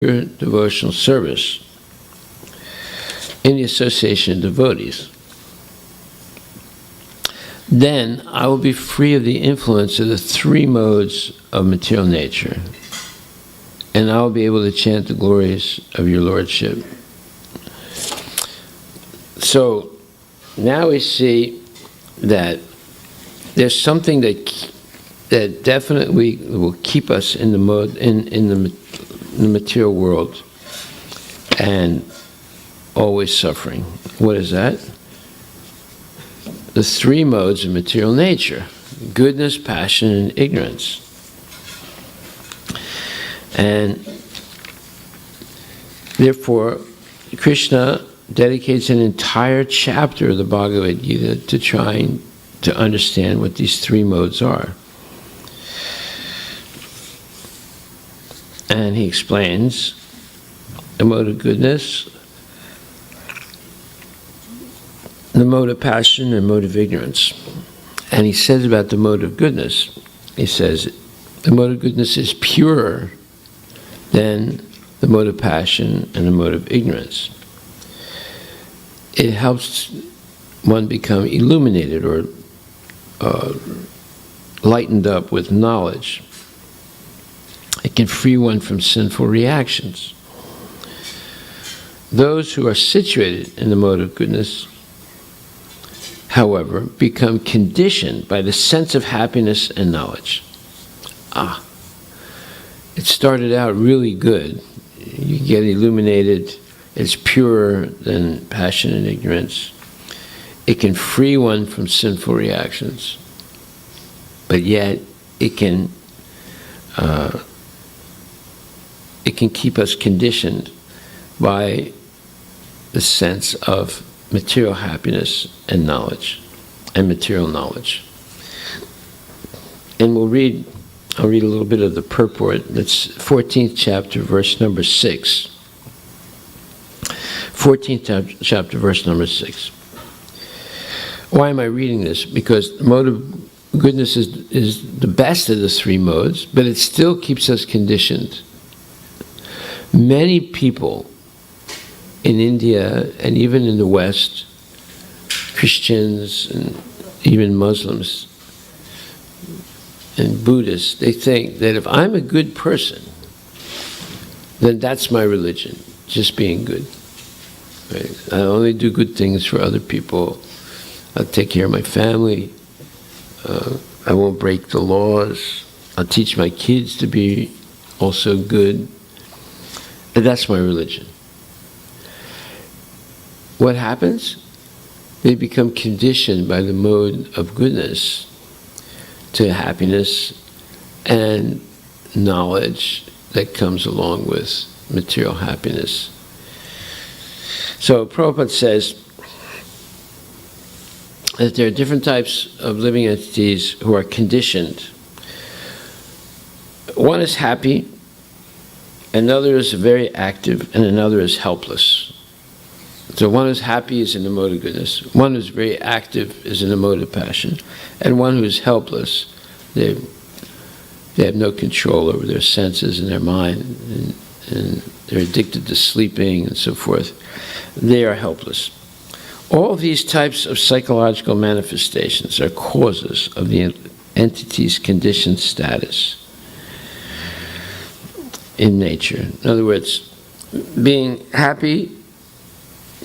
your devotional service in the association of devotees, then I will be free of the influence of the three modes of material nature, and I will be able to chant the glories of your Lordship. So now we see that there's something that definitely will keep us in the mode in the material world and always suffering. What is that? The three modes of material nature: goodness, passion, and ignorance. And therefore, Krishna dedicates an entire chapter of the Bhagavad Gita to trying to understand what these three modes are. And he explains the mode of goodness, the mode of passion, and mode of ignorance. And he says about the mode of goodness, he says, the mode of goodness is purer than the mode of passion and the mode of ignorance. It helps one become illuminated or lightened up with knowledge. It can free one from sinful reactions. Those who are situated in the mode of goodness, however, become conditioned by the sense of happiness and knowledge. It started out really good. You get illuminated. It's purer than passion and ignorance. It can free one from sinful reactions, but yet it can keep us conditioned by the sense of material happiness and knowledge, and material knowledge. And I'll read a little bit of the purport. That's 14th chapter, verse number 6. 14th chapter, verse number 6. Why am I reading this? Because the mode of goodness is the best of the three modes, but it still keeps us conditioned. Many people in India and even in the West, Christians and even Muslims and Buddhists, they think that if I'm a good person, then that's my religion, just being good. Right? I only do good things for other people. I'll take care of my family. I won't break the laws. I'll teach my kids to be also good. And that's my religion. What happens? They become conditioned by the mode of goodness to happiness and knowledge that comes along with material happiness. So Prabhupada says that there are different types of living entities who are conditioned. One is happy, another is very active, and another is helpless. So one who's happy is in the mode of goodness, one who's very active is in the mode of passion, and one who's helpless, they have no control over their senses and their mind, and they're addicted to sleeping and so forth. They are helpless. All of these types of psychological manifestations are causes of the entity's conditioned status in nature. In other words, being happy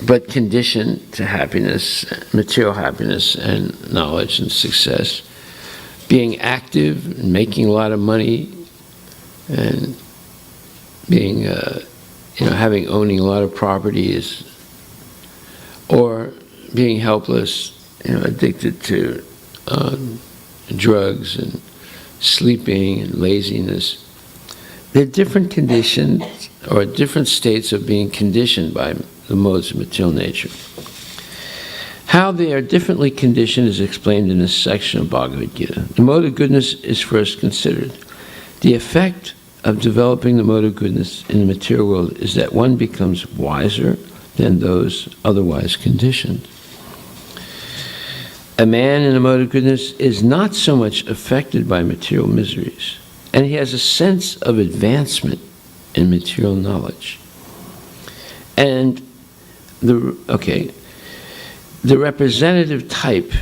but conditioned to happiness, material happiness and knowledge and success, being active and making a lot of money, and being, owning a lot of properties, or being helpless, addicted to drugs and sleeping and laziness. They're different conditions or different states of being conditioned by the modes of material nature. How they are differently conditioned is explained in this section of Bhagavad Gita. The mode of goodness is first considered. The effect of developing the mode of goodness in the material world is that one becomes wiser than those otherwise conditioned. A man in the mode of goodness is not so much affected by material miseries, and he has a sense of advancement in material knowledge. And the representative type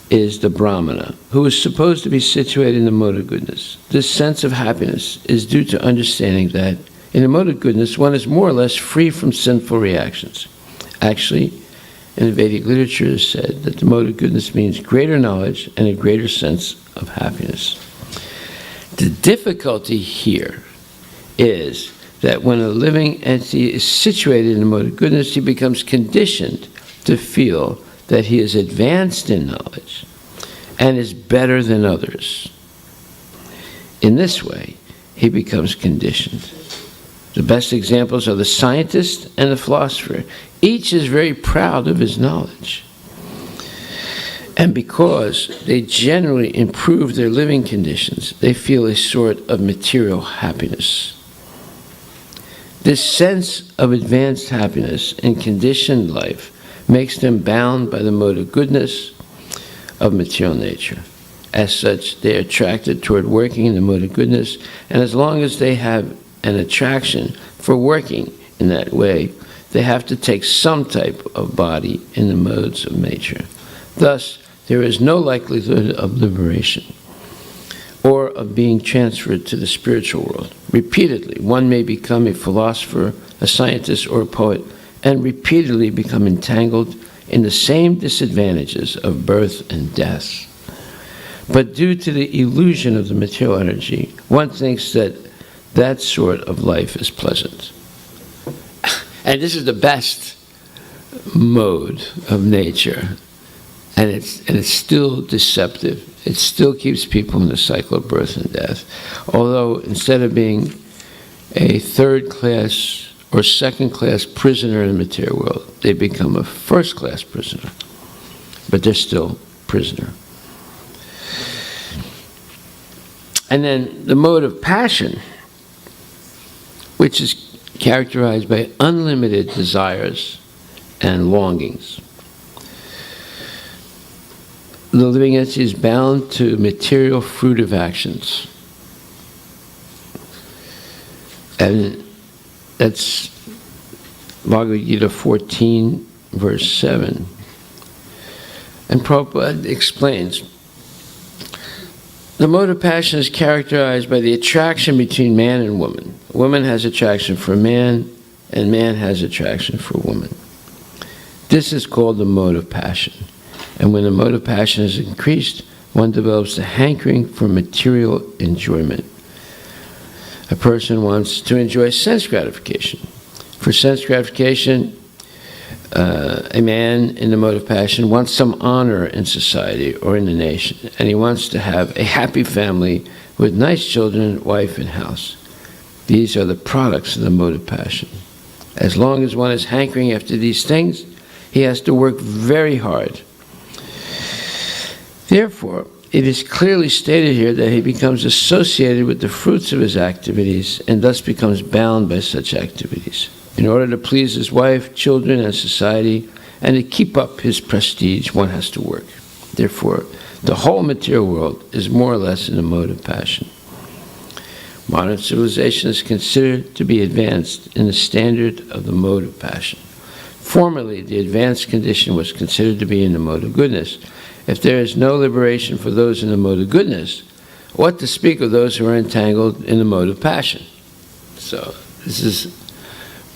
is the Brahmana, who is supposed to be situated in the mode of goodness. This sense of happiness is due to understanding that in the mode of goodness, one is more or less free from sinful reactions. Actually, in the Vedic literature, it is said that the mode of goodness means greater knowledge and a greater sense of happiness. The difficulty here is that when a living entity is situated in the mode of goodness, he becomes conditioned to feel that he is advanced in knowledge and is better than others. In this way, he becomes conditioned. The best examples are the scientist and the philosopher. Each is very proud of his knowledge. And because they generally improve their living conditions, they feel a sort of material happiness. This sense of advanced happiness in conditioned life makes them bound by the mode of goodness of material nature. As such, they are attracted toward working in the mode of goodness, and as long as they have an attraction for working in that way, they have to take some type of body in the modes of nature. Thus, there is no likelihood of liberation or of being transferred to the spiritual world. Repeatedly, one may become a philosopher, a scientist, or a poet, and repeatedly become entangled in the same disadvantages of birth and death. But due to the illusion of the material energy, one thinks that that sort of life is pleasant. And this is the best mode of nature. And it's still deceptive. It still keeps people in the cycle of birth and death. Although instead of being a third-class or second-class prisoner in the material world, they become a first-class prisoner. But they're still prisoner. And then the mode of passion, which is characterized by unlimited desires and longings. The living entity is bound to material fruitive actions. And that's Bhagavad Gita 14, verse 7. And Prabhupada explains, the mode of passion is characterized by the attraction between man and woman. Woman has attraction for man, and man has attraction for woman. This is called the mode of passion. And when the mode of passion is increased, one develops a hankering for material enjoyment. A person wants to enjoy sense gratification. For sense gratification, a man in the mode of passion wants some honor in society or in the nation, and he wants to have a happy family with nice children, wife, and house. These are the products of the mode of passion. As long as one is hankering after these things, he has to work very hard. Therefore, it is clearly stated here that he becomes associated with the fruits of his activities and thus becomes bound by such activities. In order to please his wife, children, and society, and to keep up his prestige, one has to work. Therefore, the whole material world is more or less in the mode of passion. Modern civilization is considered to be advanced in the standard of the mode of passion. Formerly, the advanced condition was considered to be in the mode of goodness. If there is no liberation for those in the mode of goodness, what to speak of those who are entangled in the mode of passion? So, this is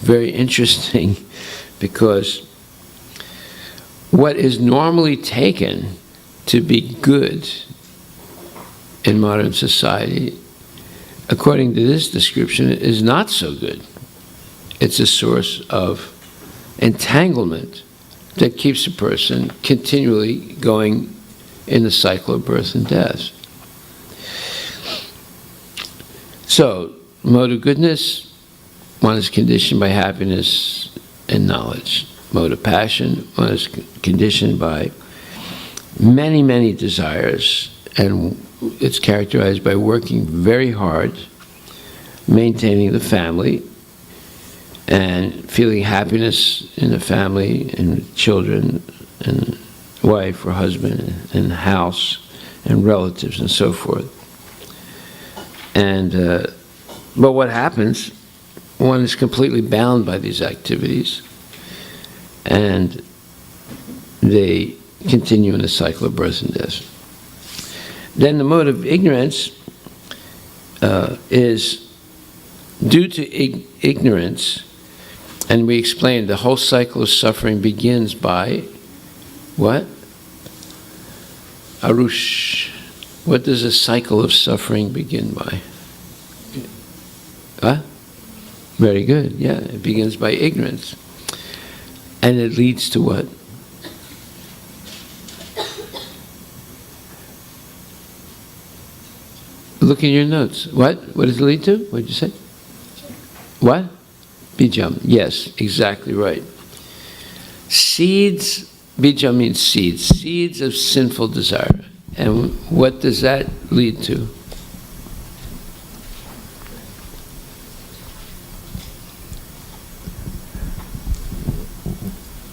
very interesting because what is normally taken to be good in modern society, according to this description, is not so good. It's a source of entanglement that keeps a person continually going in the cycle of birth and death. So, mode of goodness, one is conditioned by happiness and knowledge. Mode of passion, one is conditioned by many, many desires, and it's characterized by working very hard, maintaining the family, and feeling happiness in the family and children and wife or husband and house and relatives and so forth. And but what happens one is completely bound by these activities, and they continue in a cycle of birth and death. Then the mode of ignorance is due to ignorance, and we explained the whole cycle of suffering begins by what? Arush. What does a cycle of suffering begin by? Huh? Very good, yeah. It begins by ignorance. And it leads to what? Look in your notes. What? What does it lead to? What did you say? What? Bijam. Yes, exactly right. Seeds, bijam means seeds. Seeds of sinful desire. And what does that lead to?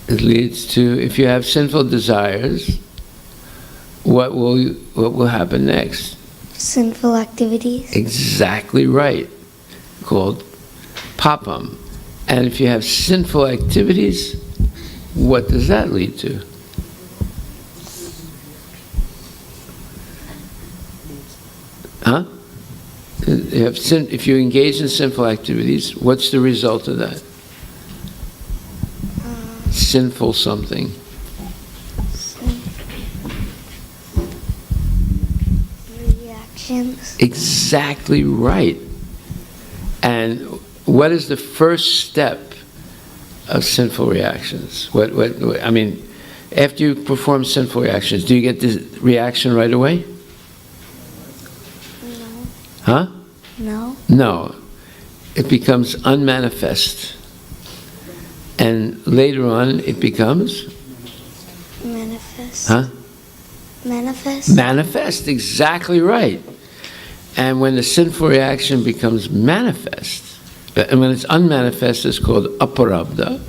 It leads to, if you have sinful desires, what will happen next? Sinful activities. Exactly right. Called papam. And if you have sinful activities, what does that lead to? Huh? If you engage in sinful activities, what's the result of that? Sinful something. Reactions. Exactly right. And what is the first step of sinful reactions? I mean, after you perform sinful reactions, do you get this reaction right away? No. Huh? No. No. It becomes unmanifest. And later on, it becomes? Manifest. Huh? Manifest. Manifest, exactly right. And when the sinful reaction becomes manifest, and when it's unmanifest, it's called aparabdha.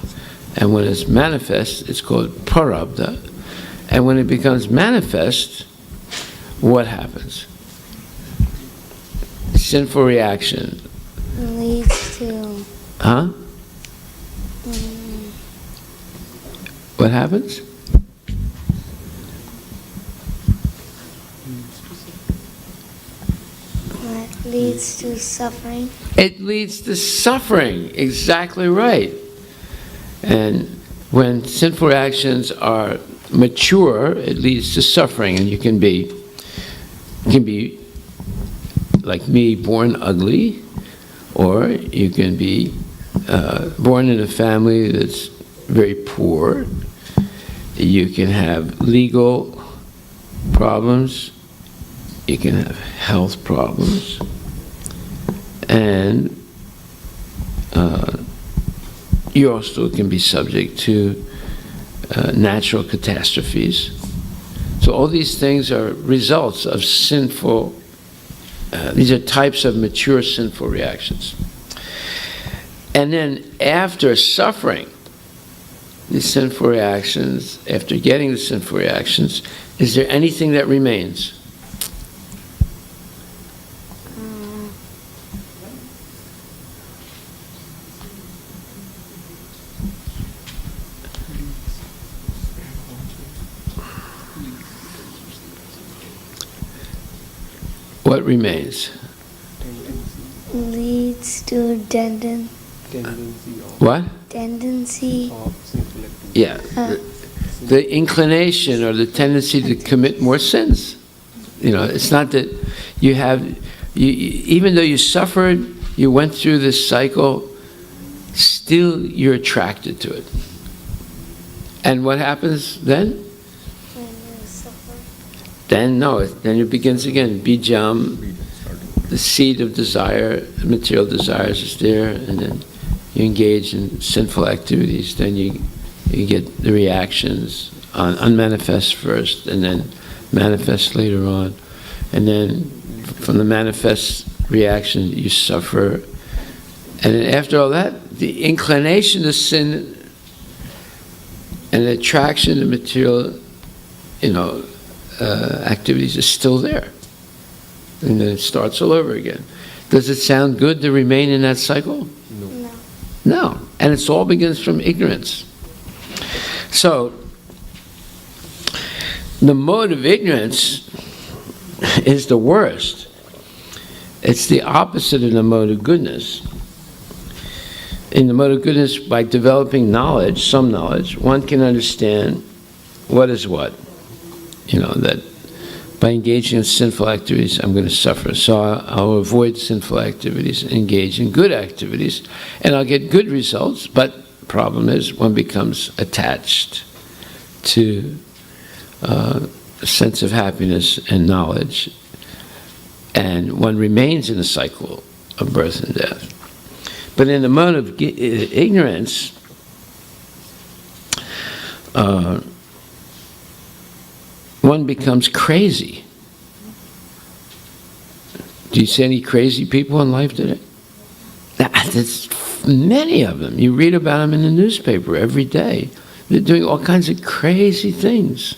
And when it's manifest, it's called parabdha. And when it becomes manifest, what happens? Sinful reaction. Leads to... Huh? What happens? What leads to suffering? It leads to suffering, exactly right. And when sinful reactions are mature, it leads to suffering, and you can be like me, born ugly, or you can be born in a family that's very poor. You can have legal problems, you can have health problems, and you also can be subject to natural catastrophes. So all these things are results of sinful, these are types of mature sinful reactions. And then after suffering these sinful reactions, after getting the sinful reactions, is there anything that remains? What remains? Leads to tendency. What? Tendency. Yeah. The inclination or the tendency to commit more sins. You know, it's not that you have, even though you suffered, you went through this cycle, still you're attracted to it. And what happens then? When you suffer. Then it begins again. Bijam, the seed of desire, material desires is there, and then you engage in sinful activities, then you get the reactions on unmanifest first, and then manifest later on. And then from the manifest reaction, you suffer. And then after all that, the inclination to sin and the attraction to material, activities is still there. And then it starts all over again. Does it sound good to remain in that cycle? No. No. And it all begins from ignorance. So, the mode of ignorance is the worst. It's the opposite of the mode of goodness. In the mode of goodness, by developing knowledge, some knowledge, one can understand what is what. That by engaging in sinful activities, I'm going to suffer. So I'll avoid sinful activities, engage in good activities, and I'll get good results. But the problem is one becomes attached to a sense of happiness and knowledge, and one remains in a cycle of birth and death. But in the mode of ignorance, one becomes crazy. Do you see any crazy people in life today? There's many of them. You read about them in the newspaper every day. They're doing all kinds of crazy things.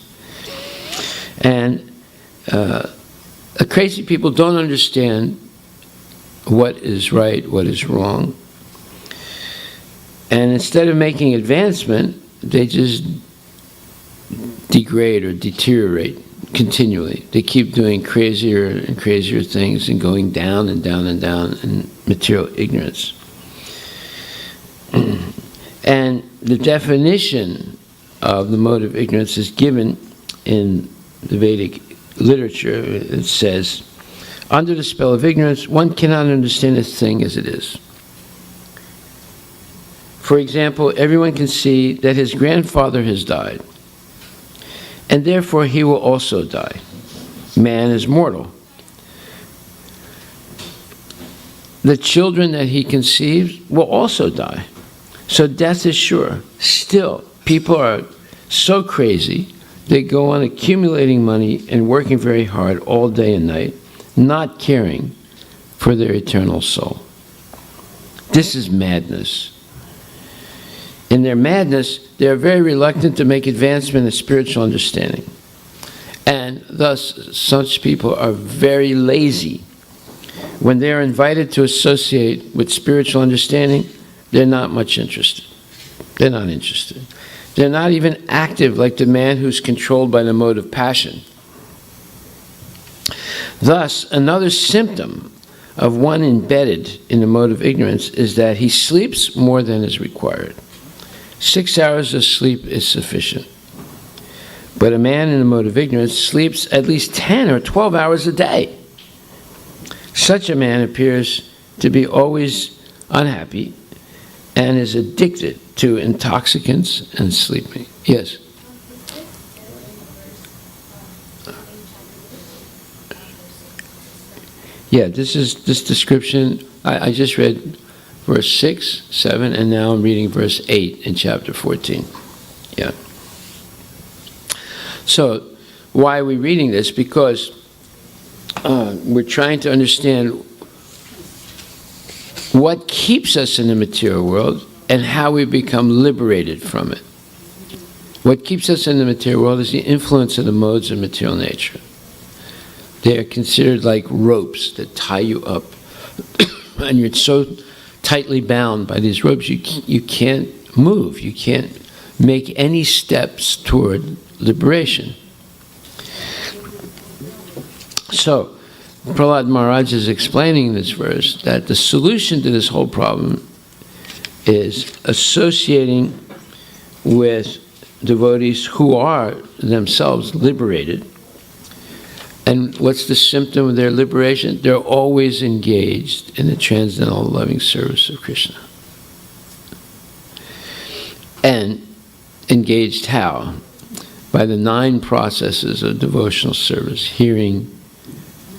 And crazy people don't understand what is right, what is wrong. And instead of making advancement, they just degrade or deteriorate continually. They keep doing crazier and crazier things and going down and down and down in material ignorance. And the definition of the mode of ignorance is given in the Vedic literature. It says, under the spell of ignorance, one cannot understand a thing as it is. For example, everyone can see that his grandfather has died, and therefore he will also die. Man is mortal. The children that he conceives will also die. So death is sure. Still, people are so crazy, they go on accumulating money and working very hard all day and night, not caring for their eternal soul. This is madness. In their madness, they are very reluctant to make advancement in spiritual understanding. And thus, such people are very lazy. When they are invited to associate with spiritual understanding, they're not much interested. They're not interested. They're not even active like the man who's controlled by the mode of passion. Thus, another symptom of one embedded in the mode of ignorance is that he sleeps more than is required. 6 hours of sleep is sufficient. But a man in the mode of ignorance sleeps at least 10 or 12 hours a day. Such a man appears to be always unhappy and is addicted to intoxicants and sleeping. Yes? Yeah, this description, I just read verse 6, 7, and now I'm reading verse 8 in chapter 14. Yeah. So, why are we reading this? Because we're trying to understand what keeps us in the material world and how we become liberated from it. What keeps us in the material world is the influence of the modes of material nature. They are considered like ropes that tie you up. And you're so tightly bound by these ropes, you can't move. You can't make any steps toward liberation. So, Prahlad Maharaj is explaining in this verse that the solution to this whole problem is associating with devotees who are themselves liberated. And what's the symptom of their liberation? They're always engaged in the transcendental loving service of Krishna. And engaged how? By the 9 processes of devotional service: hearing,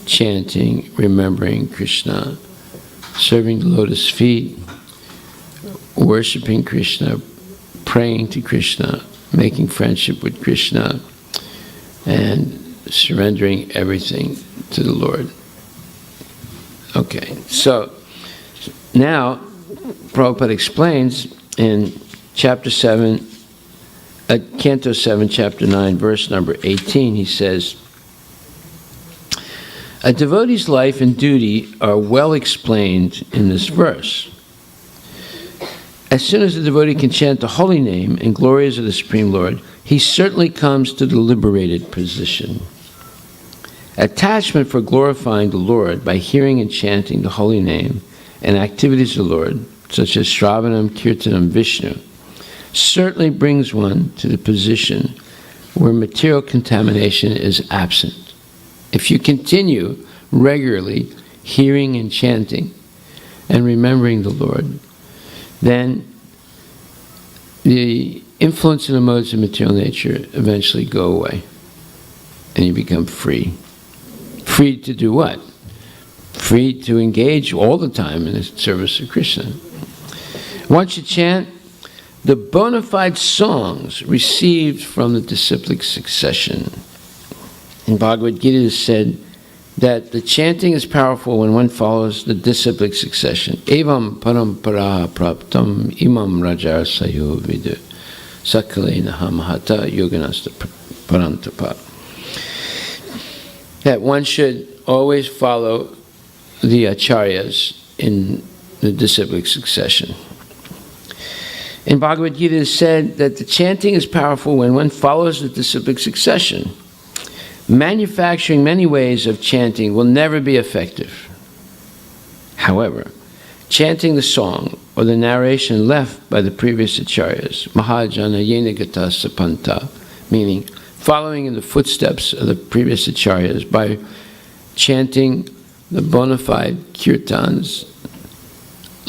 chanting, remembering Krishna, serving the lotus feet, worshiping Krishna, praying to Krishna, making friendship with Krishna, and surrendering everything to the Lord. Okay, so now Prabhupada explains in chapter 7, Canto 7, chapter 9, verse number 18, he says, a devotee's life and duty are well explained in this verse. As soon as the devotee can chant the holy name and glories of the Supreme Lord, he certainly comes to the liberated position. Attachment for glorifying the Lord by hearing and chanting the holy name and activities of the Lord, such as Shravanam, Kirtanam, Vishnu, certainly brings one to the position where material contamination is absent. If you continue regularly hearing and chanting and remembering the Lord, then the influence of the modes of material nature eventually go away and you become free. Free to do what? Free to engage all the time in the service of Krishna. Once you chant, the bona fide songs received from the disciplic succession. In Bhagavad Gita it is said that the chanting is powerful when one follows the disciplic succession. Evam parampara praptam imam rajar sayo vidu sakalena hamahata yoganasta parantapa. That one should always follow the acharyas in the disciplic succession. In Bhagavad Gita it is said that the chanting is powerful when one follows the disciplic succession. Manufacturing many ways of chanting will never be effective. However, chanting the song or the narration left by the previous acharyas, Mahajana Yenagata Sapanta, meaning following in the footsteps of the previous acharyas by chanting the bona fide kirtans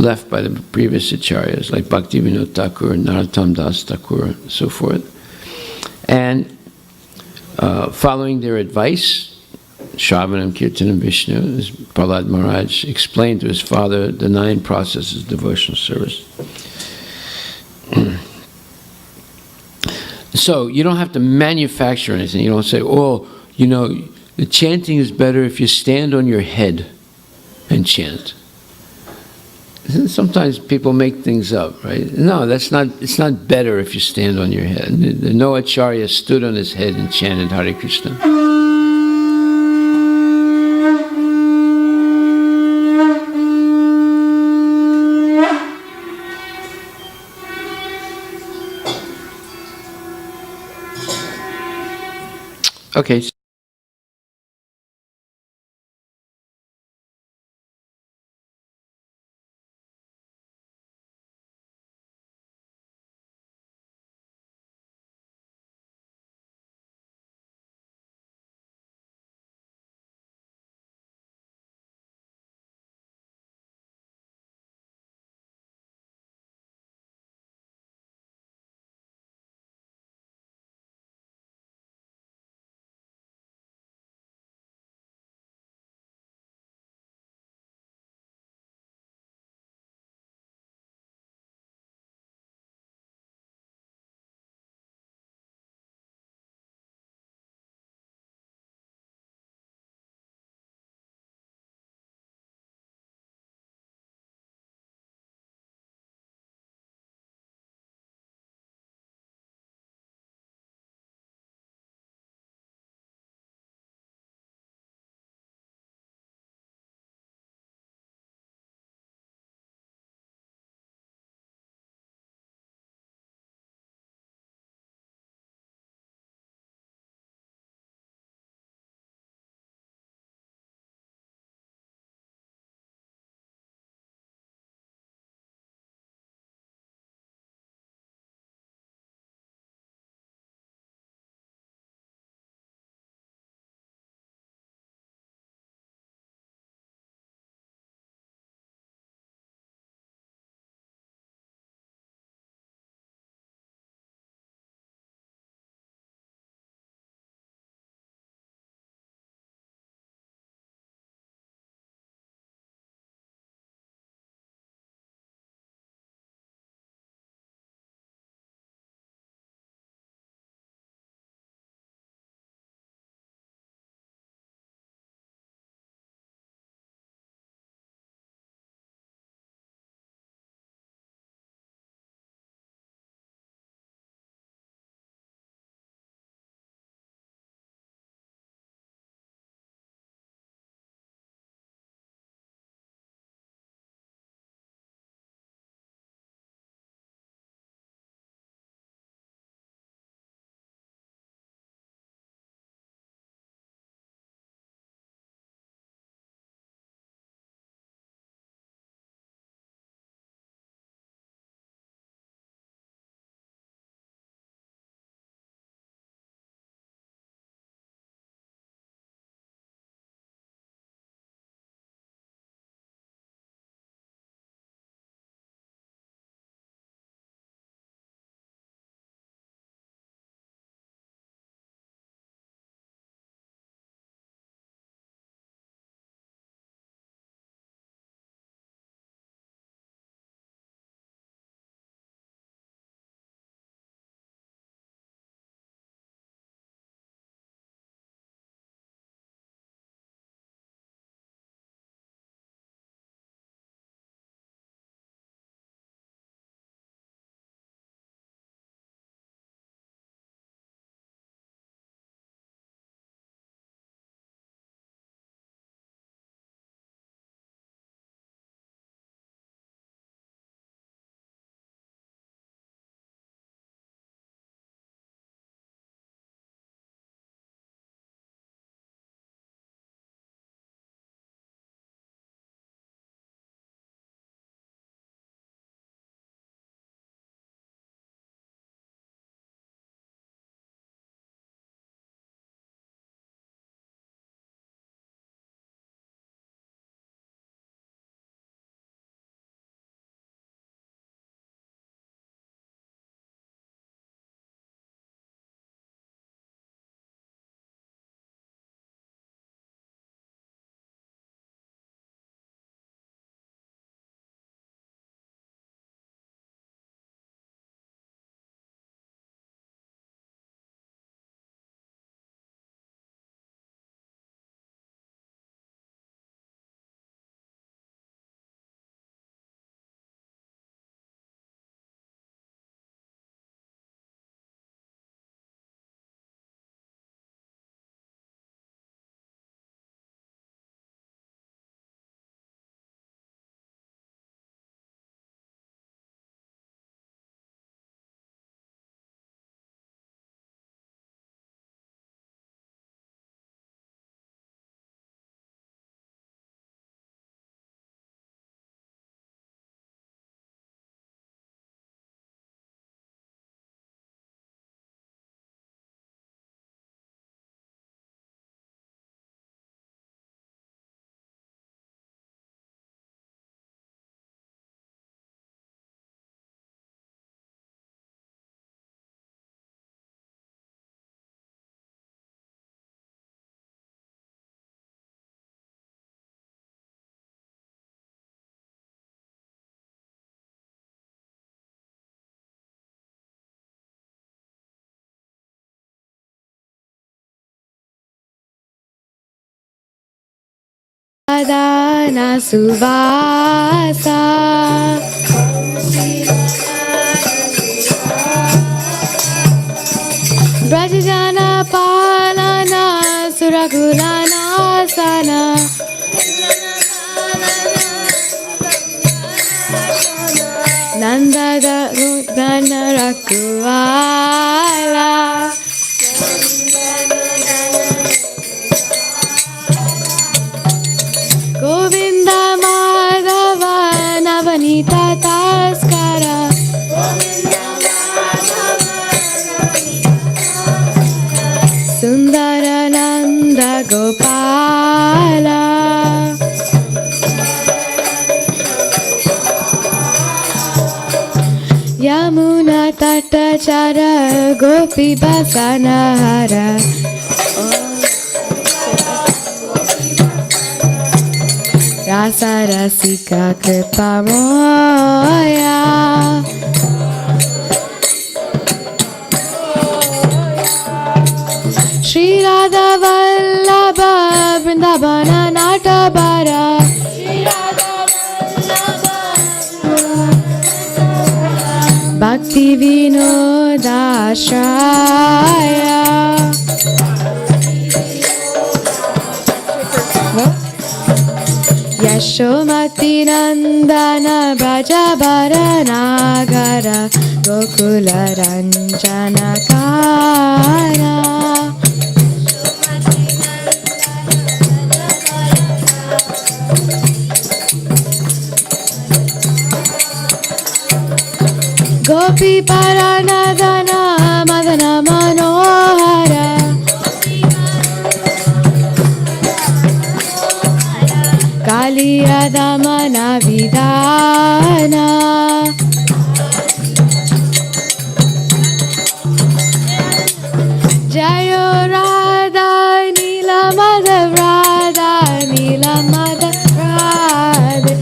left by the previous acharyas, like Bhaktivinoda Thakur, Narottam Das Thakur, and so forth, and following their advice, Shravanam, Kirtanam, Vishnu, as Prahlad Maharaj explained to his father the 9 processes of devotional service. So you don't have to manufacture anything. You don't say, oh, you know, the chanting is better if you stand on your head and chant. Sometimes people make things up, right? No, it's not better if you stand on your head. No acharya stood on his head and chanted Hare Krishna. Okay. Vadana Suvasa Brajajana Palana Surakulana Sana Nandada Rudana Rakuvala Govinda Madhava Navanita Taskara Sundara Nanda Gopala Yamuna Tatachara Gopi Basanahara Rasa Rasika Kripamoya Shri Radha Vallabha Vrindavana Natabara Bhakti Vinodashraya Yashomati Nandana Brajabara Nagara Gokula Ranjana Kana Gopi Paranadana Madana Manohara Kaliya Damana Vidana Jayo Radha Nila Madhav Radha Nila Madhav Radha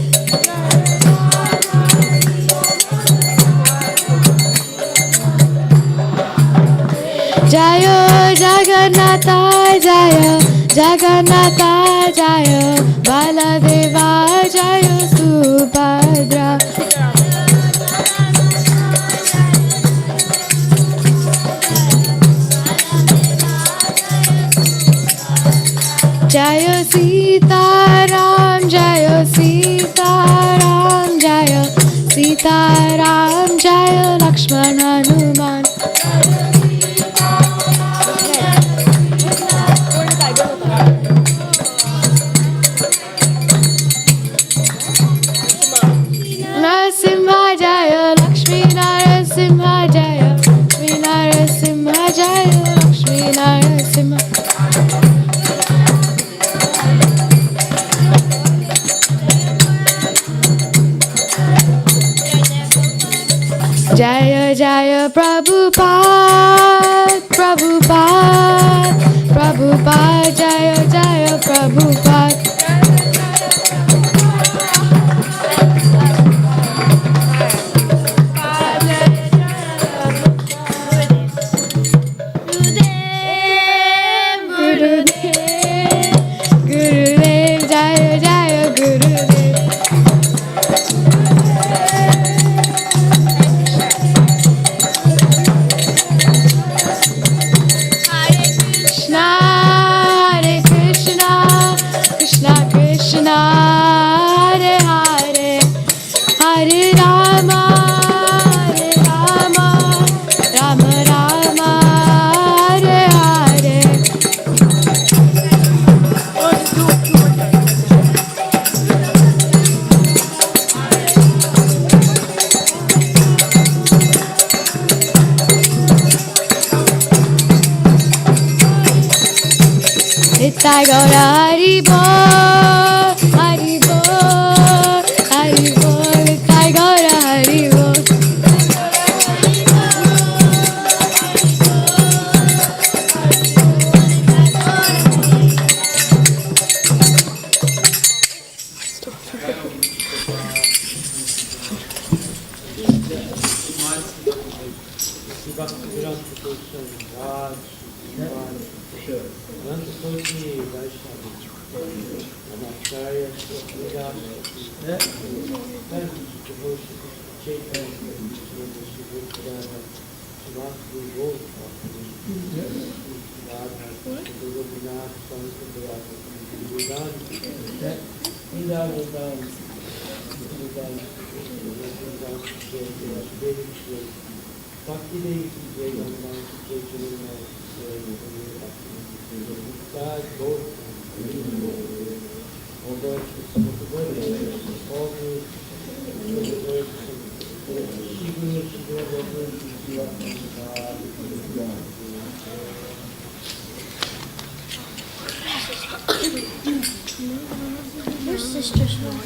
Jayo Jagannatha Jayo Jagannatha Jayo Baladeva Jayo Subhadra Jayo Sitaram Jayo Sitaram Jayo Sitaram Jayo Lakshman Hanuman Narasimha Jaya Lakshmi Narasimha Jaya Lakshmi Narasimha Jaya Lakshmi Narasimha Jaya Jaya Prabhupada Prabhupada Prabhupada Jaya Jaya Prabhupada Gurudev Jaya Jaya Gurudev Hare Krishna Krishna Krishna Hare Hare Hare Rama Rama Rama Hare Hare Nitai Gaura Hari Bol Hari Bol Hari Bol Nitai Gaura Hari Bol Sure. Your sister's from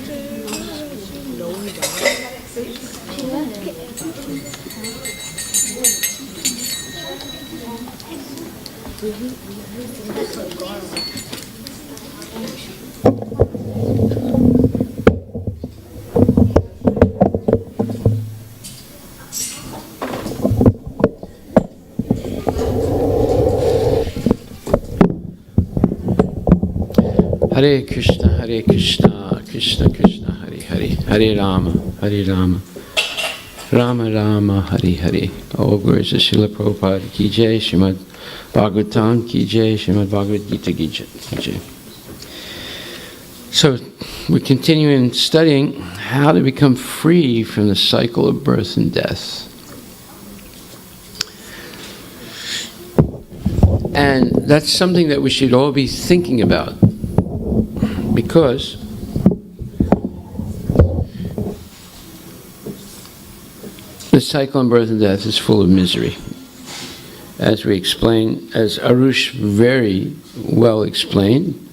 Hare Krishna, Krishna Krishna, Hare Hare, Hare Rama, Rama Rama, Hare Hare. All glories to Srila Prabhupada ki jai, Srimad Bhagavatam ki jai, Srimad Bhagavad Gita ki jai. So, we're continuing studying how to become free from the cycle of birth and death. And that's something that we should all be thinking about, because the cycle of birth and death is full of misery. As we explain, as Arush very well explained,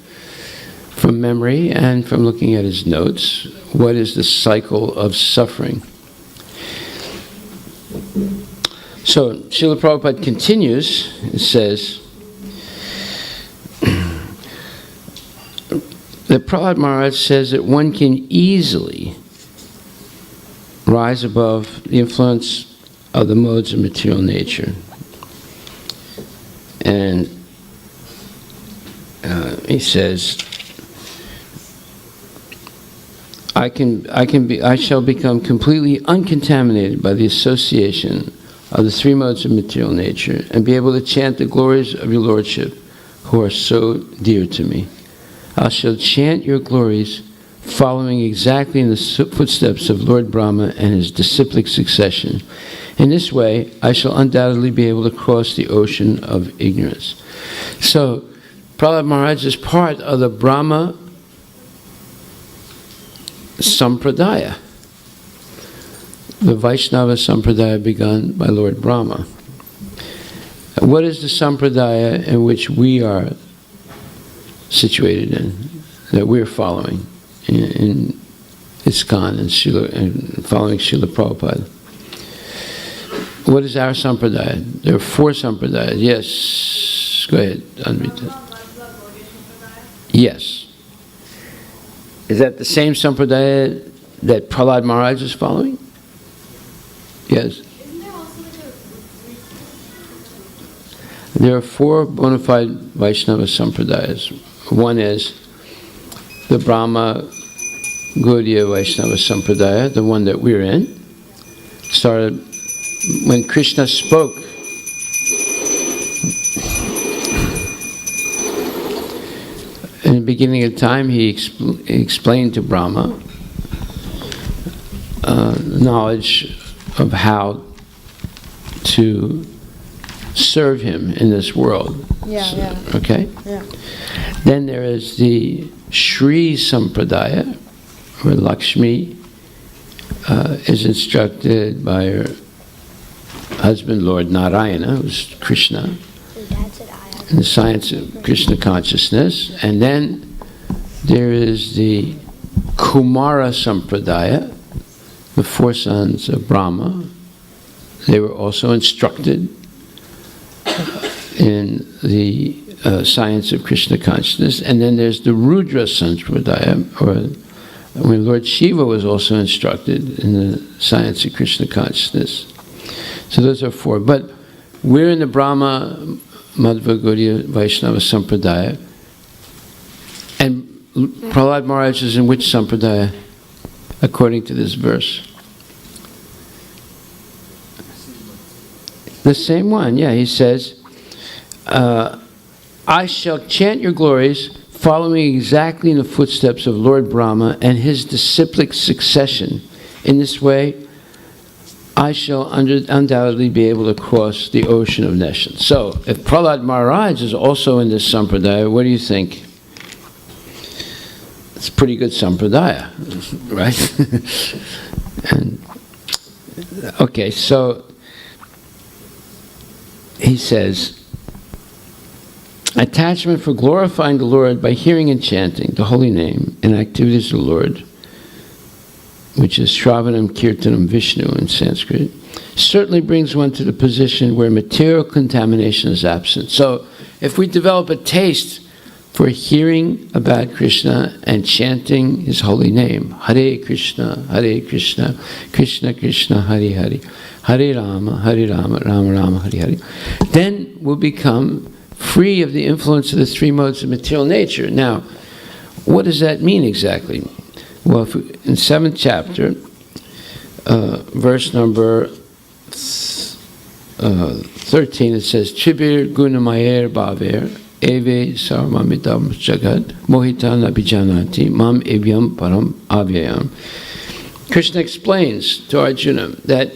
from memory and from looking at his notes, what is the cycle of suffering? So, Srila Prabhupada continues, and says, that Prahlad Maharaj says that one can easily rise above the influence of the modes of material nature. And he says, I shall become completely uncontaminated by the association of the three modes of material nature and be able to chant the glories of your Lordship, who are so dear to me. I shall chant your glories, following exactly in the footsteps of Lord Brahma and his disciplic succession. In this way, I shall undoubtedly be able to cross the ocean of ignorance. So, Prahlad Maharaj is part of the Brahma Sampradaya, the Vaishnava Sampradaya begun by Lord Brahma. What is the Sampradaya in which we are situated in, that we're following in ISKCON and following Srila Prabhupada? What is our Sampradaya? There are 4 Sampradayas. Yes, go ahead, Anvita. Yes. Is that the same Sampradaya that Prahlad Maharaj is following? Yes. There are 4 bona fide Vaishnava Sampradayas. One is the Brahma Gaudiya Vaishnava Sampradaya, the one that we're in. Started when Krishna spoke. In the beginning of time, he explained to Brahma knowledge of how to serve him in this world. Okay? Yeah. Then there is the Shri Sampradaya, where Lakshmi is instructed by her husband, Lord Narayana, who's Krishna, in the science of Krishna consciousness. And then there is the Kumara Sampradaya, the 4 sons of Brahma. They were also instructed in the science of Krishna consciousness. And then there's the Rudra Sampradaya, or when Lord Shiva was also instructed in the science of Krishna consciousness. So those are 4. But we're in the Brahma Madhva Gaudiya Vaishnava Sampradaya. And Prahlad Maharaj is in which sampradaya, according to this verse? The same one, yeah. He says, I shall chant your glories, following exactly in the footsteps of Lord Brahma and his disciplic succession. In this way, I shall undoubtedly be able to cross the ocean of nations. So, if Prahlad Maharaj is also in this sampradaya, what do you think? It's a pretty good sampradaya, right? And, okay, so he says, attachment for glorifying the Lord by hearing and chanting the holy name and activities of the Lord, which is Shravanam Kirtanam Vishnu in Sanskrit, certainly brings one to the position where material contamination is absent. So if we develop a taste for hearing about Krishna and chanting his holy name, Hare Krishna, Krishna Krishna, Hare Hare, Hare Rama, Rama Rama, Hare Hare, then we'll become free of the influence of the three modes of material nature. Now, what does that mean exactly? Well, in 7th chapter, verse number 13, it says, Chibir gunamayer bhaver eve sarvamidam jagat mohitan abhijanati mam evyam param avyayam. Krishna explains to Arjuna that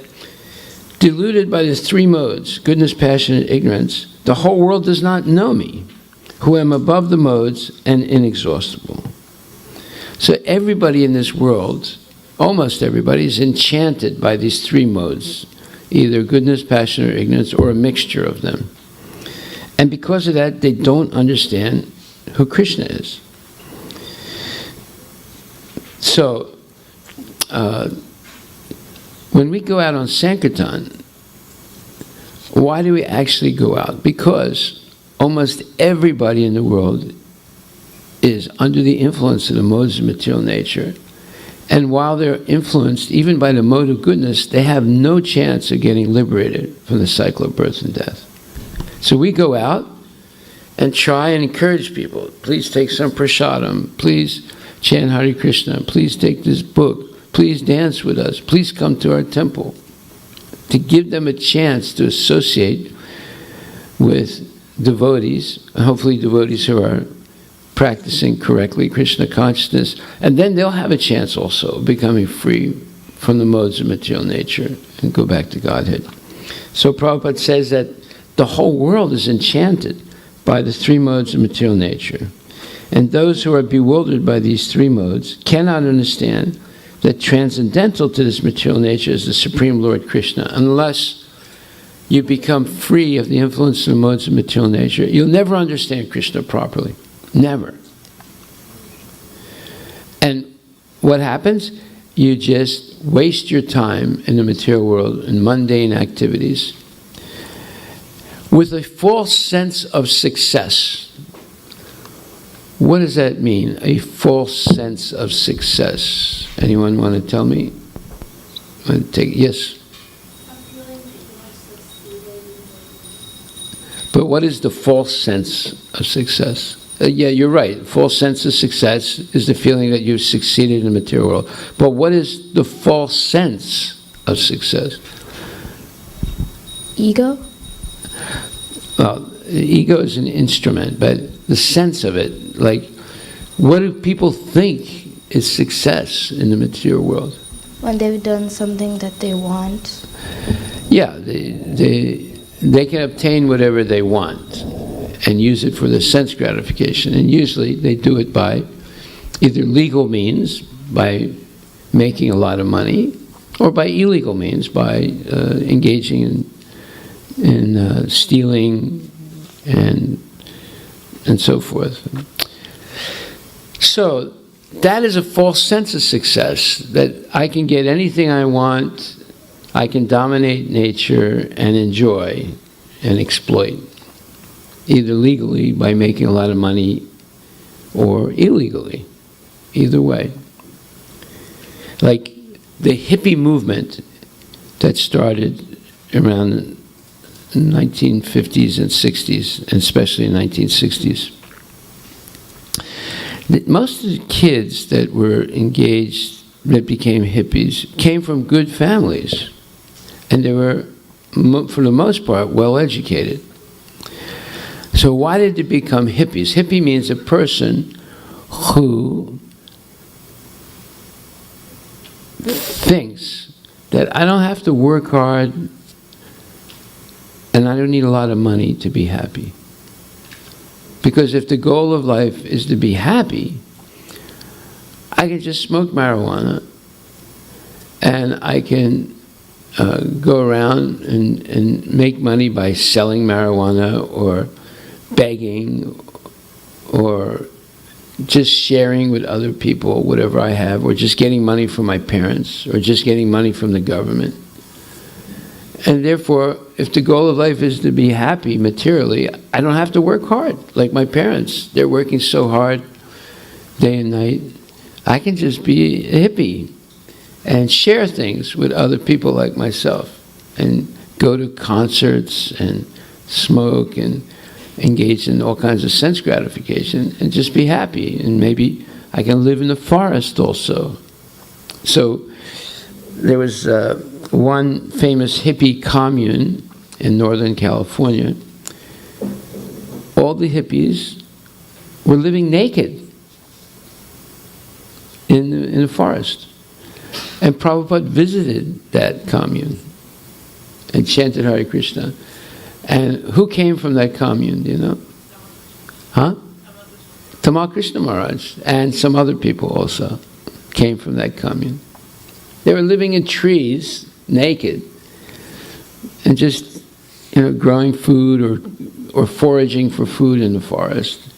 deluded by the three modes, goodness, passion, and ignorance, the whole world does not know me, who am above the modes and inexhaustible. So everybody in this world, almost everybody, is enchanted by these three modes, either goodness, passion, or ignorance, or a mixture of them. And because of that, they don't understand who Krishna is. So, when we go out on Sankirtan, why do we actually go out? Because almost everybody in the world is under the influence of the modes of material nature. And while they're influenced even by the mode of goodness, they have no chance of getting liberated from the cycle of birth and death. So we go out and try and encourage people. Please take some prasadam. Please chant Hare Krishna. Please take this book. Please dance with us. Please come to our temple. To give them a chance to associate with devotees, hopefully devotees who are practicing correctly Krishna consciousness, and then they'll have a chance also of becoming free from the modes of material nature and go back to Godhead. So Prabhupada says that the whole world is enchanted by the three modes of material nature. And those who are bewildered by these three modes cannot understand that transcendental to this material nature is the Supreme Lord Krishna. Unless you become free of the influence of the modes of material nature, you'll never understand Krishna properly. Never. And what happens? You just waste your time in the material world, in mundane activities, with a false sense of success. What does that mean, a false sense of success? Anyone want to tell me? Yes? But what is the false sense of success? Yeah, you're right. False sense of success is the feeling that you've succeeded in the material world. But what is the false sense of success? Ego? Well, ego is an instrument, but the sense of it, like, what do people think is success in the material world? When they've done something that they want. Yeah, they can obtain whatever they want and use it for their sense gratification. And usually they do it by either legal means, by making a lot of money, or by illegal means, by engaging in stealing and so forth. So that is a false sense of success, that I can get anything I want, I can dominate nature and enjoy and exploit, either legally by making a lot of money or illegally, either way. Like the hippie movement that started around the 1950s and 60s, and especially in the 1960s. Most of the kids that were engaged, that became hippies, came from good families. And they were, for the most part, well educated. So why did they become hippies? Hippie means a person who thinks that I don't have to work hard and I don't need a lot of money to be happy. Because if the goal of life is to be happy, I can just smoke marijuana and I can go around and make money by selling marijuana or begging or just sharing with other people whatever I have, or just getting money from my parents, or just getting money from the government. And therefore, if the goal of life is to be happy materially, I don't have to work hard like my parents. They're working so hard day and night. I can just be a hippie and share things with other people like myself and go to concerts and smoke and engage in all kinds of sense gratification and just be happy. And maybe I can live in the forest also. So there was one famous hippie commune in Northern California. All the hippies were living naked in the forest. And Prabhupada visited that commune and chanted Hare Krishna. And who came from that commune, do you know? Huh? Tamal Krishna Maharaj and some other people also came from that commune. They were living in trees, naked, and just, growing food or foraging for food in the forest.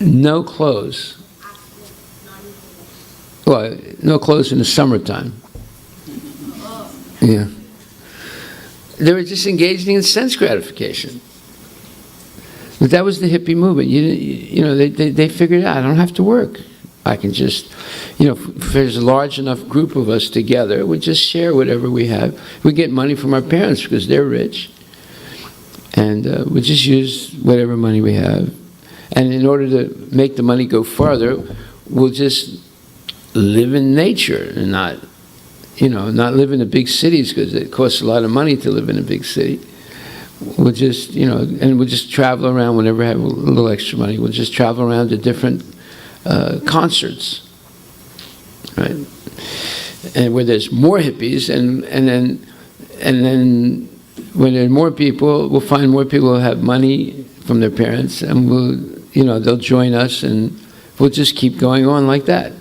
No clothes. Well, no clothes in the summertime. Yeah. They were just engaging in sense gratification. But that was the hippie movement. They figured out, I don't have to work. I can just, if there's a large enough group of us together, we just share whatever we have. We get money from our parents because they're rich. And we just use whatever money we have. And in order to make the money go farther, we'll just live in nature and not live in the big cities because it costs a lot of money to live in a big city. We'll just, and we'll just travel around whenever we have a little extra money. We'll just travel around to different concerts, right? And where there's more hippies, and then when there are more people, we'll find more people who have money from their parents, and they'll join us, and we'll just keep going on like that.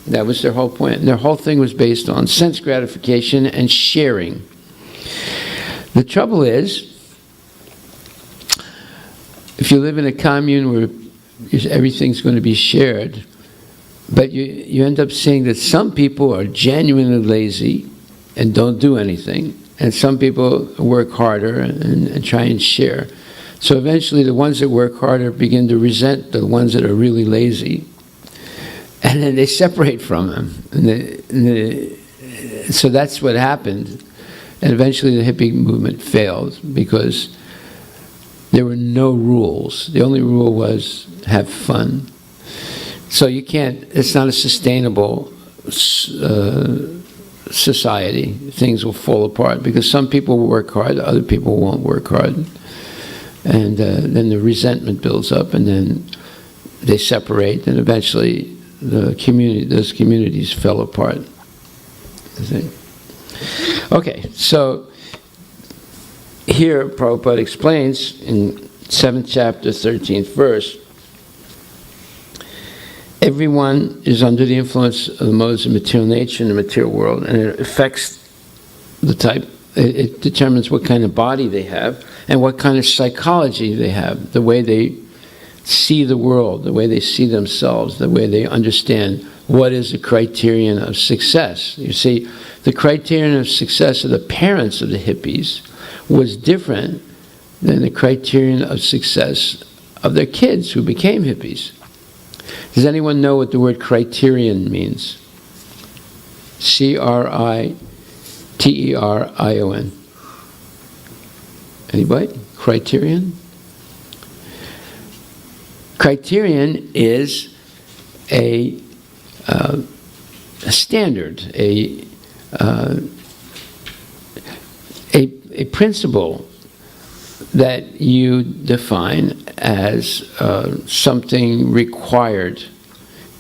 That was their whole point. And their whole thing was based on sense gratification and sharing. The trouble is, if you live in a commune where everything's going to be shared, but you end up seeing that some people are genuinely lazy and don't do anything, and some people work harder and try and share. So eventually the ones that work harder begin to resent the ones that are really lazy. And then they separate from them. So that's what happened. And eventually the hippie movement failed because there were no rules. The only rule was have fun. So it's not a sustainable society. Things will fall apart because some people will work hard, other people won't work hard. And then the resentment builds up, and then they separate, and eventually those communities fell apart. Okay, so here Prabhupada explains in 7th chapter, 13th verse, everyone is under the influence of the modes of material nature in the material world, and it affects the type, it determines what kind of body they have and what kind of psychology they have, the way they see the world, the way they see themselves, the way they understand what is the criterion of success. You see, the criterion of success of the parents of the hippies was different than the criterion of success of their kids who became hippies. Does anyone know what the word criterion means? C-R-I-T-E-R-I-O-N. Anybody? Criterion? Criterion is a standard, a principle that you define as something required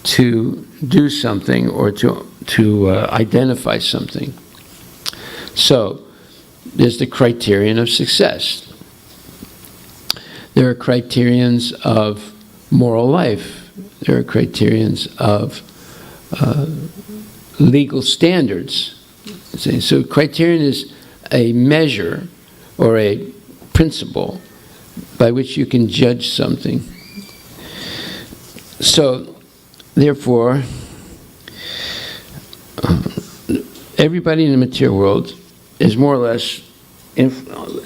to do something or to identify something. So, there's the criterion of success. There are criterions of moral life. There are criterions of legal standards. So criterion is a measure or a principle by which you can judge something. So, therefore, everybody in the material world is more or less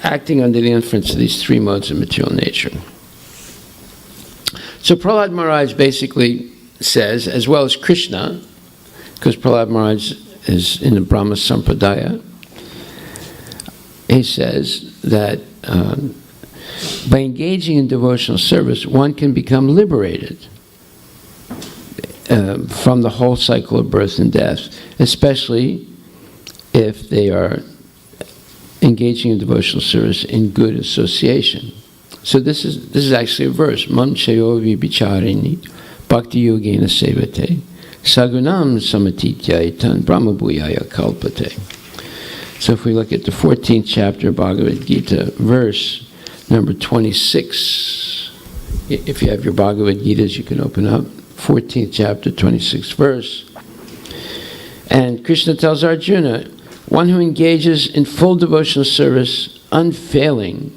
acting under the influence of these three modes of material nature. So Prahlad Maharaj basically says, as well as Krishna, because Prahlad Maharaj is in the Brahma Sampradaya, he says that by engaging in devotional service, one can become liberated from the whole cycle of birth and death, especially if they are engaging in devotional service in good association. So this is actually a verse. Mam chayovi bicharini bhakti yogena sevate sagunam samatityaitan brahma bhuyaya kalpate. So if we look at the 14th chapter of Bhagavad Gita, verse number 26, if you have your Bhagavad Gitas, you can open up, 14th chapter, 26th verse. And Krishna tells Arjuna, one who engages in full devotional service, unfailing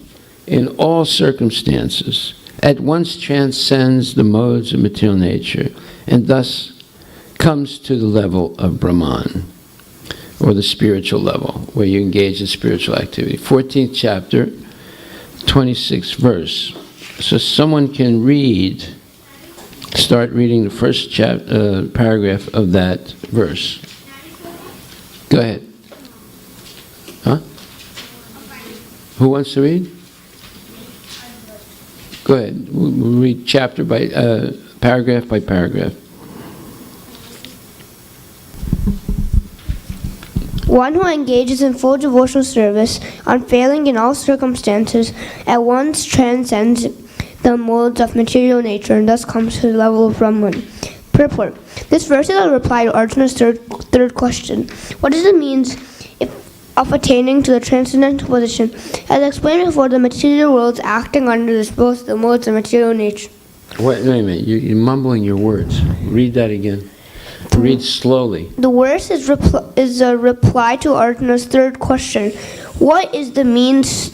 in all circumstances, at once transcends the modes of material nature, and thus comes to the level of Brahman, or the spiritual level, where you engage in spiritual activity. 14th chapter, 26th verse. So someone can start reading the first paragraph of that verse. Go ahead. Huh? Who wants to read? Go ahead. We'll read chapter by paragraph by paragraph. One who engages in full devotional service, unfailing in all circumstances, at once transcends the modes of material nature and thus comes to the level of Brahman. Purport. This verse is a reply to Arjuna's third question. What does it mean of attaining to the transcendental position? As explained before, the material world is acting under both the modes of material nature. Wait a minute. You're mumbling your words. Read that again. Read slowly. The verse is a reply to Arjuna's third question. What is the means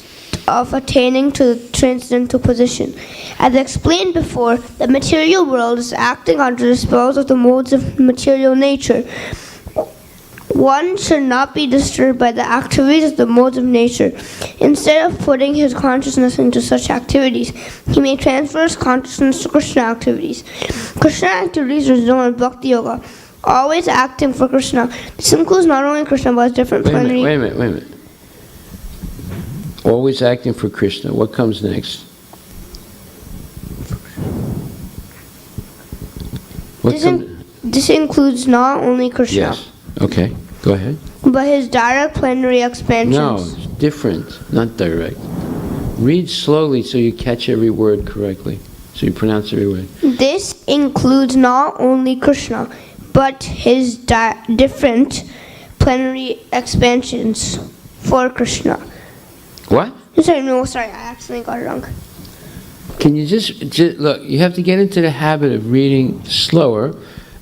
of attaining to the transcendental position? As explained before, the material world is acting under the spells of the modes of material nature. One should not be disturbed by the activities of the modes of nature. Instead of putting his consciousness into such activities, he may transfer his consciousness to Krishna activities. Krishna activities are known as Bhakti Yoga, always acting for Krishna. This includes not only Krishna, but different plenary... Wait a minute. Always acting for Krishna. What comes next? This includes not only Krishna. Yes. Okay. Go ahead. But his direct plenary expansions. No, different, not direct. Read slowly so you catch every word correctly, so you pronounce every word. This includes not only Krishna, but his different plenary expansions for Krishna. What? Sorry, I accidentally got it wrong. Can you just look, you have to get into the habit of reading slower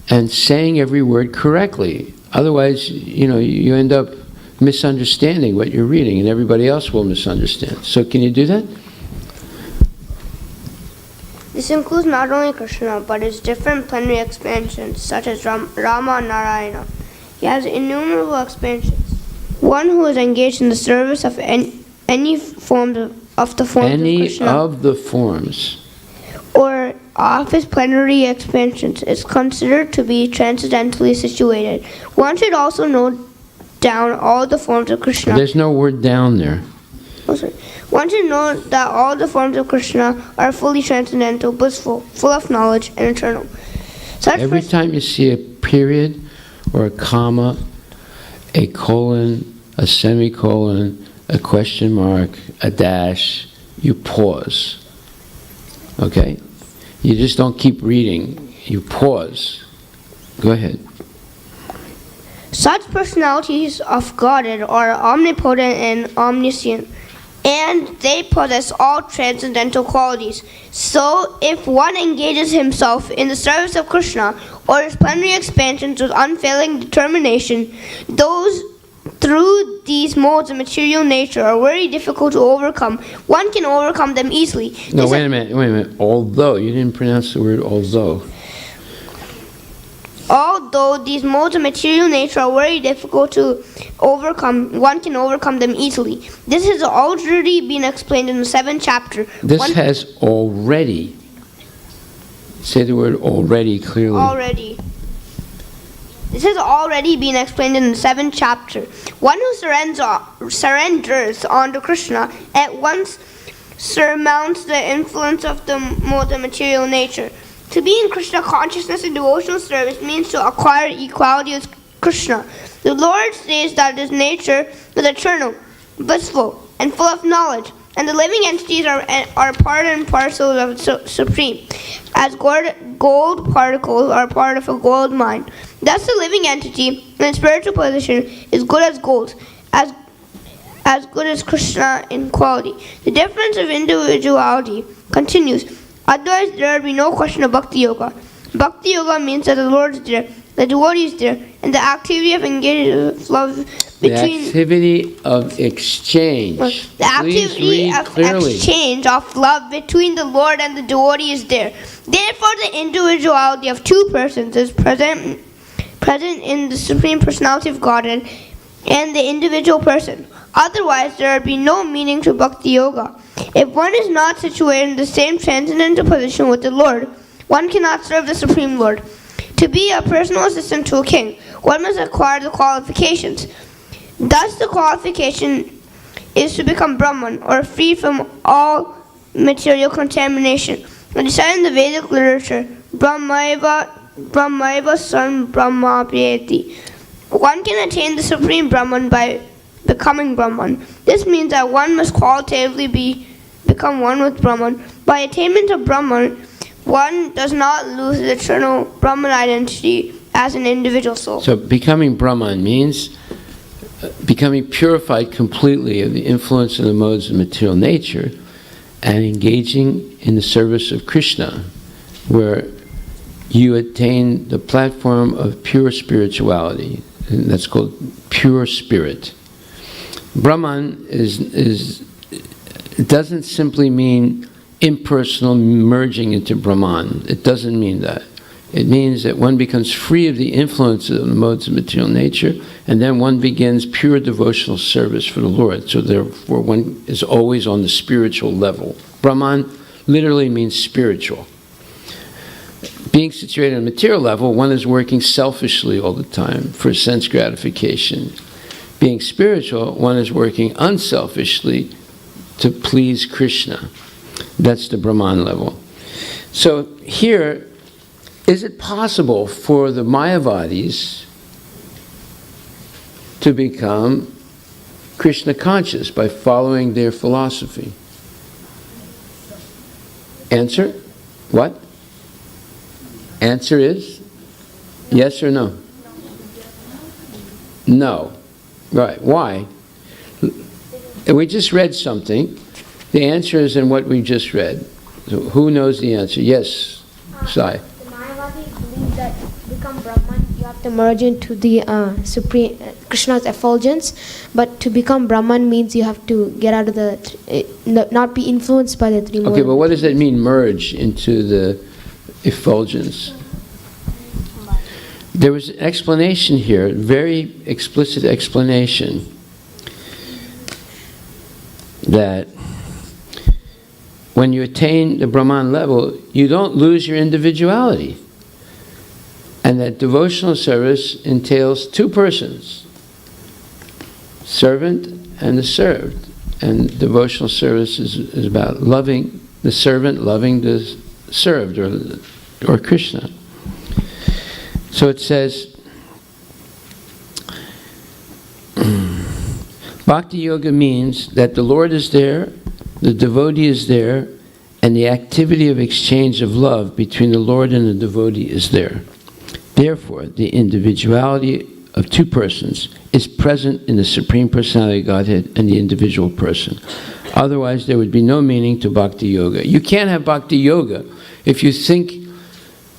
and saying every word correctly. Otherwise, you end up misunderstanding what you're reading, and everybody else will misunderstand. So can you do that? This includes not only Krishna, but his different plenary expansions, such as Rama and Narayana. He has innumerable expansions. One who is engaged in the service of any form of the forms of Krishna, of the forms, or of his plenary expansions, is considered to be transcendentally situated. One should also note down all the forms of Krishna. There's no word down there. Oh, sorry. One should know that all the forms of Krishna are fully transcendental, blissful, full of knowledge, and eternal. Every time you see a period or a comma, a colon, a semicolon, a question mark, a dash, you pause. Okay? You just don't keep reading. You pause. Go ahead. Such personalities of Godhead are omnipotent and omniscient, and they possess all transcendental qualities. So, if one engages himself in the service of Krishna or his plenary expansions with unfailing determination, those through these modes of material nature are very difficult to overcome. One can overcome them easily. No, wait a minute. Although, you didn't pronounce the word although. Although these modes of material nature are very difficult to overcome, one can overcome them easily. This has already been explained in the 7th chapter. This has already. Say the word already clearly. Already. This has already been explained in the 7th chapter. One who surrenders unto Krishna at once surmounts the influence of the modes of material nature. To be in Krishna consciousness and devotional service means to acquire equality with Krishna. The Lord says that his nature is eternal, blissful, and full of knowledge, and the living entities are part and parcel of the Supreme, as gold particles are part of a gold mine. Thus the living entity in spiritual position is good as gold, as good as Krishna in quality. The difference of individuality continues. Otherwise, there would be no question of Bhakti Yoga. Bhakti Yoga means that the Lord is there, the devotee is there, and the activity of engagement of love between... The activity of exchange. The activity of exchange of love between the Lord and the devotee is there. Therefore, the individuality of two persons is present in the Supreme Personality of Godhead and the individual person. Otherwise, there would be no meaning to Bhakti Yoga. If one is not situated in the same transcendental position with the Lord, one cannot serve the Supreme Lord. To be a personal assistant to a king, one must acquire the qualifications. Thus, the qualification is to become Brahman, or free from all material contamination. As decided in the Vedic literature, Brahmaiva San Brahma Priyati. One can attain the Supreme Brahman by becoming Brahman. This means that one must qualitatively become one with Brahman. By attainment of Brahman, one does not lose the eternal Brahman identity as an individual soul. So becoming Brahman means becoming purified completely of the influence of the modes of material nature and engaging in the service of Krishna, where you attain the platform of pure spirituality, and that's called pure spirit. Brahman doesn't simply mean impersonal merging into Brahman. It doesn't mean that. It means that one becomes free of the influence of the modes of material nature, and then one begins pure devotional service for the Lord. So therefore one is always on the spiritual level. Brahman literally means spiritual. Being situated on a material level, one is working selfishly all the time for sense gratification. Being spiritual, one is working unselfishly to please Krishna. That's the Brahman level. So here, is it possible for the Mayavadis to become Krishna conscious by following their philosophy? Answer? What? Answer is yes or no? No. Right. Why? And we just read something. The answer is in what we just read. So who knows the answer? Yes, Sai. The Mayavadis believe that to become Brahman, you have to merge into the Supreme Krishna's effulgence. But to become Brahman means you have to get out of not be influenced by the three modes. Okay, but what does that mean, merge into the effulgence? There was an explanation here, very explicit explanation, that when you attain the Brahman level, you don't lose your individuality. And that devotional service entails two persons, servant and the served. And devotional service is about loving the servant, loving the served, or Krishna. So it says, Bhakti Yoga means that the Lord is there, the devotee is there, and the activity of exchange of love between the Lord and the devotee is there. Therefore, the individuality of two persons is present in the Supreme Personality of Godhead and the individual person. Otherwise, there would be no meaning to Bhakti Yoga. You can't have Bhakti Yoga if you think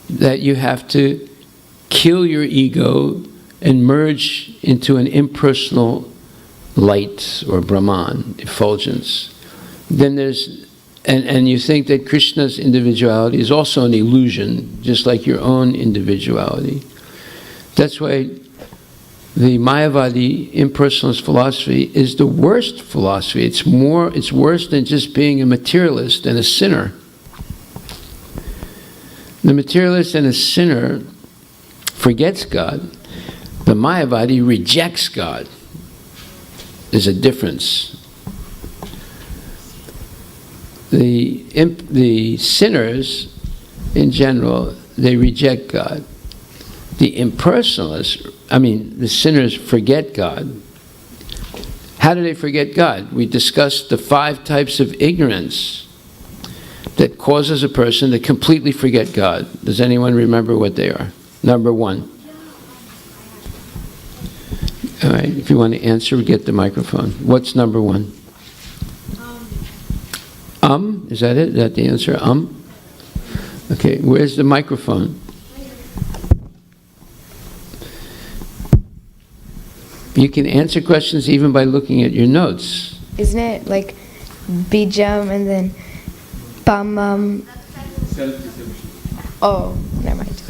that you have to kill your ego and merge into an impersonal light or Brahman, effulgence. Then there's, and you think that Krishna's individuality is also an illusion, just like your own individuality. That's why the Mayavadi impersonalist philosophy is the worst philosophy. It's worse than just being a materialist and a sinner. The materialist and a sinner forgets God. The Mayavadi rejects God. There's a difference. The sinners, in general, they reject God. The impersonalists, the sinners forget God. How do they forget God? We discussed the 5 types of ignorance that causes a person to completely forget God. Does anyone remember what they are? Number 1. All right, if you want to answer, get the microphone. What's number 1? Is that it? Is that the answer? Okay, where's the microphone? You can answer questions even by looking at your notes. Isn't it like bijam and then bam? Oh, never mind.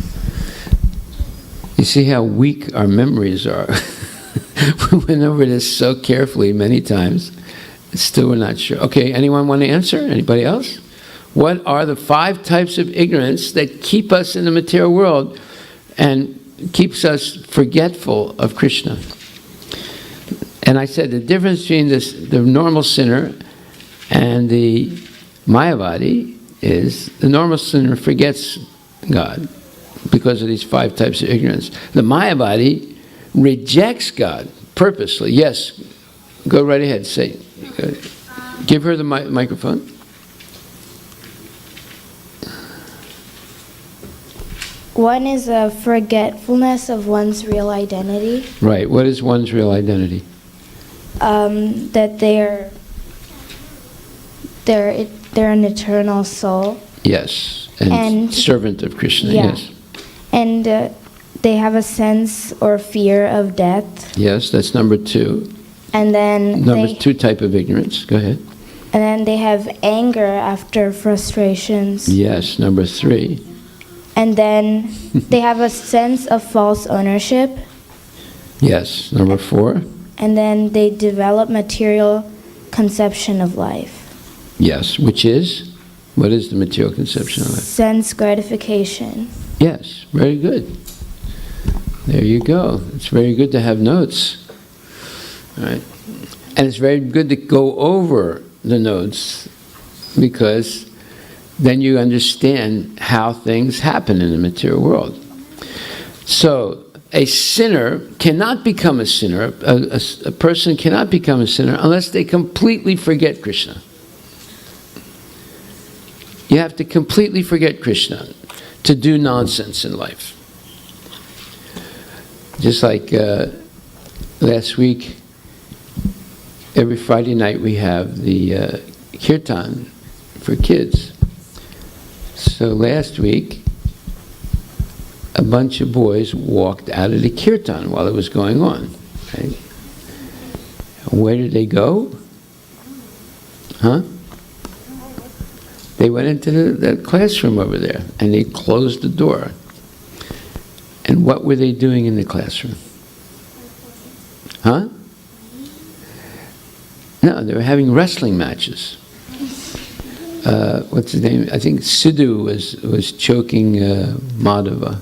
You see how weak our memories are. We went over this so carefully many times. Still we're not sure. Okay, anyone want to answer? Anybody else? What are the 5 types of ignorance that keep us in the material world and keeps us forgetful of Krishna? And I said the difference between the normal sinner and the Mayavadi is the normal sinner forgets God because of these 5 types of ignorance. The Mayavadi rejects God purposely. Yes, go right ahead. Say, give her the microphone. One is a forgetfulness of one's real identity. Right. What is one's real identity? That they're an eternal soul. Yes, and servant of Krishna. Yeah. Yes. And they have a sense or fear of death. Yes, that's number 2. And then Number 2 type of ignorance. Go ahead. And then they have anger after frustrations. Yes, number 3. And then they have a sense of false ownership. Yes, number 4. And then they develop material conception of life. Yes, which is? What is the material conception of life? Sense gratification. Yes, very good. There you go. It's very good to have notes. All right. And it's very good to go over the notes because then you understand how things happen in the material world. So, a sinner cannot become a sinner, a person cannot become a sinner unless they completely forget Krishna. You have to completely forget Krishna to do nonsense in life. Just like last week, every Friday night we have the kirtan for kids. So last week, a bunch of boys walked out of the kirtan while it was going on. Right? Where did they go? Huh? They went into the classroom over there and they closed the door. And what were they doing in the classroom? Huh? No, they were having wrestling matches. What's his name? I think Sidhu was choking Madhava.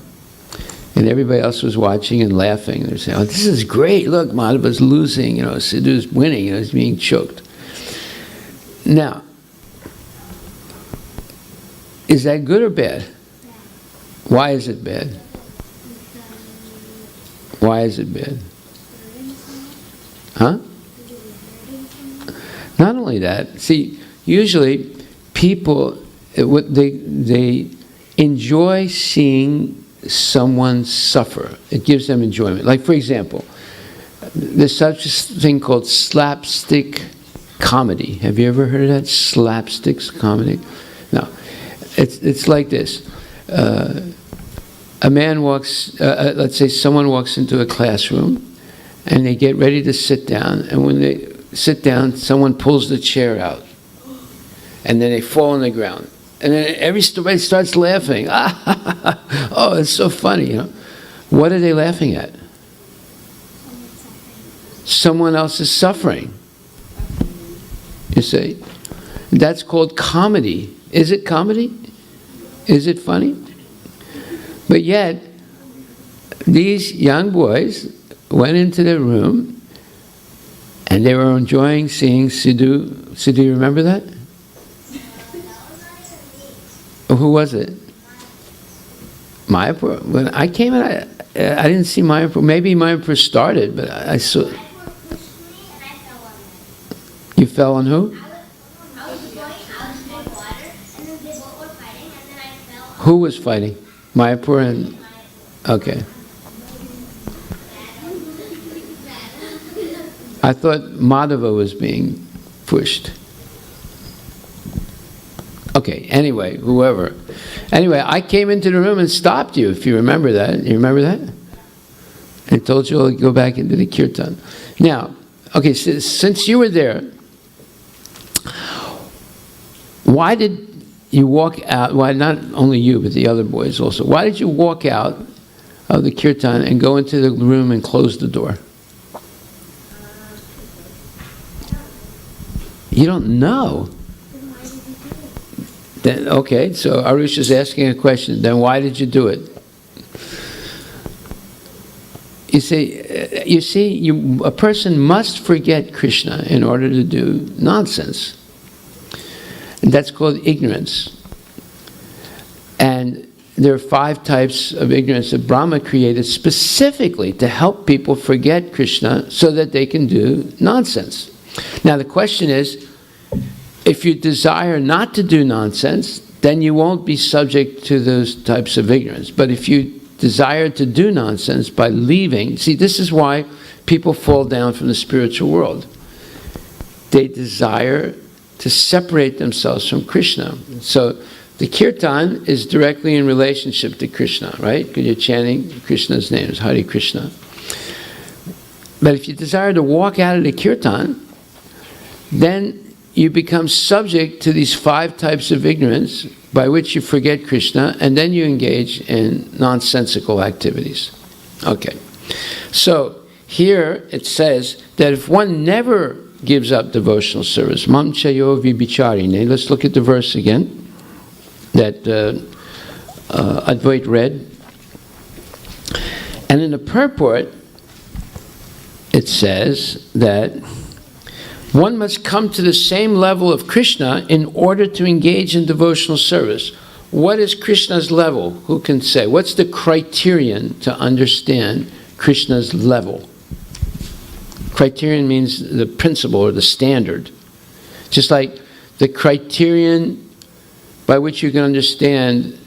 And everybody else was watching and laughing. They're saying, "Oh, this is great! Look, Madhava's losing. Sidhu's winning. He's being choked." Now, is that good or bad? Why is it bad? Why is it bad? Huh? Not only that, see, usually people, they enjoy seeing someone suffer. It gives them enjoyment. Like, for example, there's such a thing called slapstick comedy. Have you ever heard of that? Slapstick comedy? No. It's like this. A man walks, let's say someone walks into a classroom, and they get ready to sit down, and when they sit down, someone pulls the chair out, and then they fall on the ground. And then everybody starts laughing. Oh, it's so funny, you know. What are they laughing at? Someone else is suffering. You see? That's called comedy. Is it comedy? Is it funny? But yet, these young boys went into the room and they were enjoying seeing Sidhu. Sidhu, you remember that? Who was it? Mayapur. When I came in, I didn't see Mayapur. Maybe Mayapur started, but I saw. You fell on who? Who was fighting? Mayapur and... Okay. I thought Madhava was being pushed. Okay, anyway, whoever. Anyway, I came into the room and stopped you, if you remember that. You remember that? I told you to go back into the kirtan. Now, okay, since you were there, why did you walk out? Why not only you, but the other boys also? Why did you walk out of the kirtan and go into the room and close the door? You don't know. Then, okay, so Arush is asking a question. Then why did you do it? You see, a person must forget Krishna in order to do nonsense. And that's called ignorance. And there are 5 types of ignorance that Brahma created specifically to help people forget Krishna so that they can do nonsense. Now the question is, if you desire not to do nonsense, then you won't be subject to those types of ignorance. But if you desire to do nonsense by leaving, see, this is why people fall down from the spiritual world. They desire to separate themselves from Krishna. So the kirtan is directly in relationship to Krishna, right? Because you're chanting Krishna's names, Hare Krishna. But if you desire to walk out of the kirtan, then you become subject to these 5 types of ignorance by which you forget Krishna, and then you engage in nonsensical activities. Okay. So here it says that if one never gives up devotional service, mam chayo vibicharine. Let's look at the verse again that Advait read. And in the purport, it says that one must come to the same level of Krishna in order to engage in devotional service. What is Krishna's level? Who can say? What's the criterion to understand Krishna's level? Criterion means the principle or the standard. Just like the criterion by which you can understand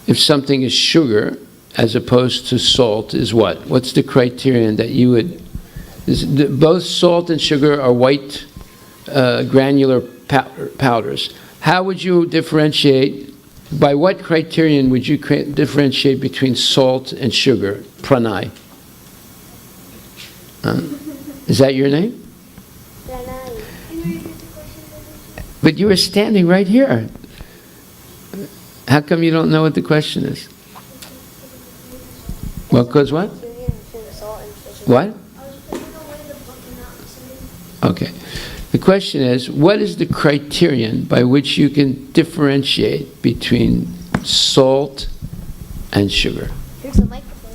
if something is sugar as opposed to salt is what? What's the criterion that you would... Both salt and sugar are white granular powders. How would you differentiate, by what criterion would you differentiate between salt and sugar? Pranay. Is that your name? Pranay. But you were standing right here. How come you don't know what the question is? Well, because what? What? Okay. The question is, what is the criterion by which you can differentiate between salt and sugar? Here's a microphone.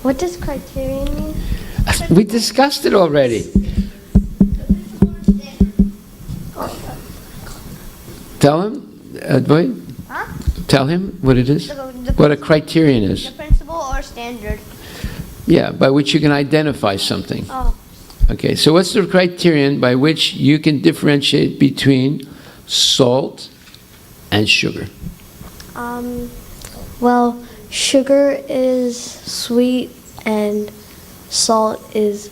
What does criterion mean? We discussed it already. Tell him, Advait. Huh? Tell him what it is. The What a criterion is. principle or standard? Yeah, by which you can identify something. Oh. Okay, so what's the criterion by which you can differentiate between salt and sugar? Well, sugar is sweet and salt is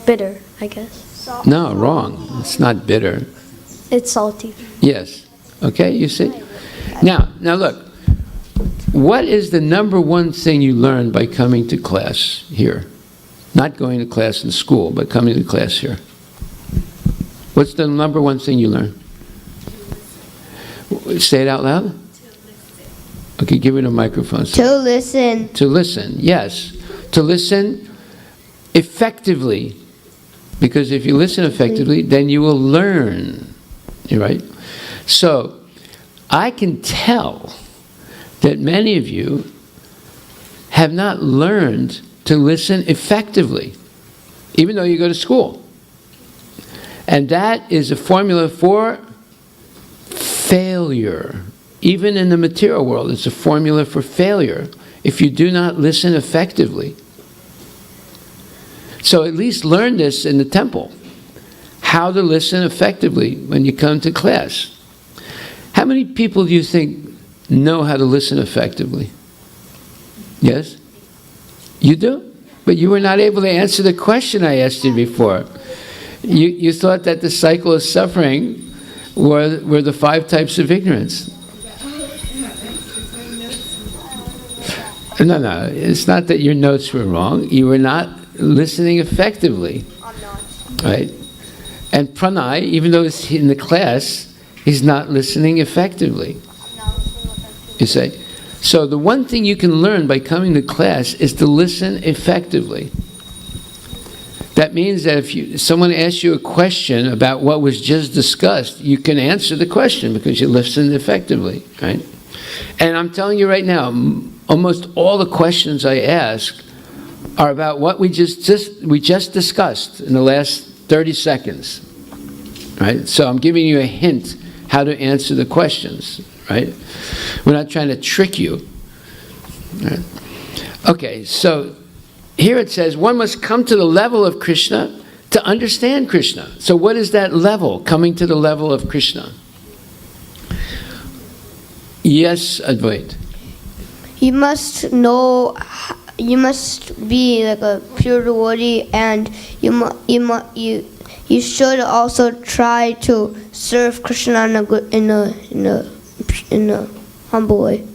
bitter, I guess. No, wrong. It's not bitter. It's salty. Yes. Okay, you see? Now look. What is the number one thing you learned by coming to class here? Not going to class in school, but coming to class here. What's the number one thing you learned? Say it out loud. Okay, give it a microphone. To listen. To listen, yes. To listen effectively. Because if you listen effectively, then you will learn. You're right? So, I can tell that many of you have not learned to listen effectively, even though you go to school. And that is a formula for failure. Even in the material world, it's a formula for failure if you do not listen effectively. So at least learn this in the temple, how to listen effectively when you come to class. How many people do you think know how to listen effectively? Yes? You do? But you were not able to answer the question I asked you before. You thought that the cycle of suffering were the 5 types of ignorance. No, it's not that your notes were wrong. You were not listening effectively. I'm not. Right? And Pranay, even though he's in the class, he's not listening effectively. You say? So the one thing you can learn by coming to class is to listen effectively. That means that if someone asks you a question about what was just discussed, you can answer the question because you listened effectively, right? And I'm telling you right now, almost all the questions I ask are about what we just discussed in the last 30 seconds, right? So I'm giving you a hint how to answer the questions, right? We're not trying to trick you. Right? Okay, so here it says one must come to the level of Krishna to understand Krishna. So what is that level, coming to the level of Krishna? Yes, Advait. You must know. You must be like a pure devotee, and you should also try to serve Krishna in a humble way.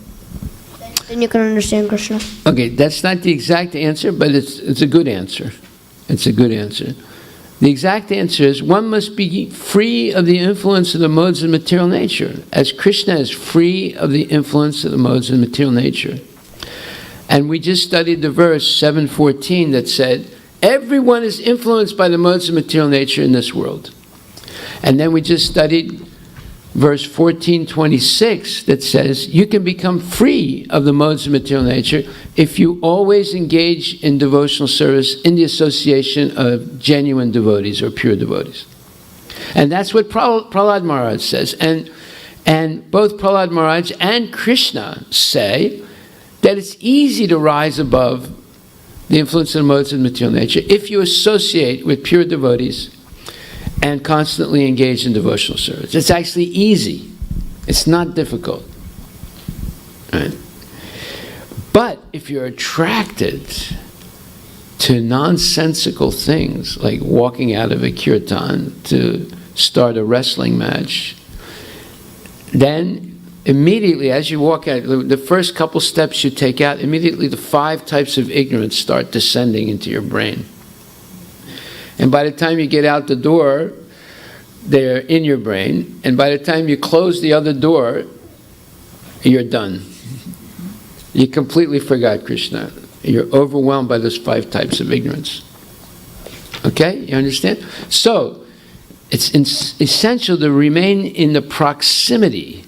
Then you can understand Krishna. Okay, that's not the exact answer, but it's a good answer. It's a good answer. The exact answer is one must be free of the influence of the modes of material nature, as Krishna is free of the influence of the modes of material nature. And we just studied the verse 7:14 that said, everyone is influenced by the modes of material nature in this world. And then we just studied verse 14:26 that says, you can become free of the modes of material nature if you always engage in devotional service in the association of genuine devotees or pure devotees. And that's what Prahlad Maharaj says. And both Prahlad Maharaj and Krishna say that it's easy to rise above the influence of the modes of material nature if you associate with pure devotees and constantly engage in devotional service. It's actually easy. It's not difficult. Right? But if you're attracted to nonsensical things, like walking out of a kirtan to start a wrestling match, then immediately as you walk out, the first couple steps you take out, immediately the 5 types of ignorance start descending into your brain. And by the time you get out the door, they're in your brain. And by the time you close the other door, you're done. You completely forgot Krishna. You're overwhelmed by those 5 types of ignorance. Okay? You understand? So, it's essential to remain in the proximity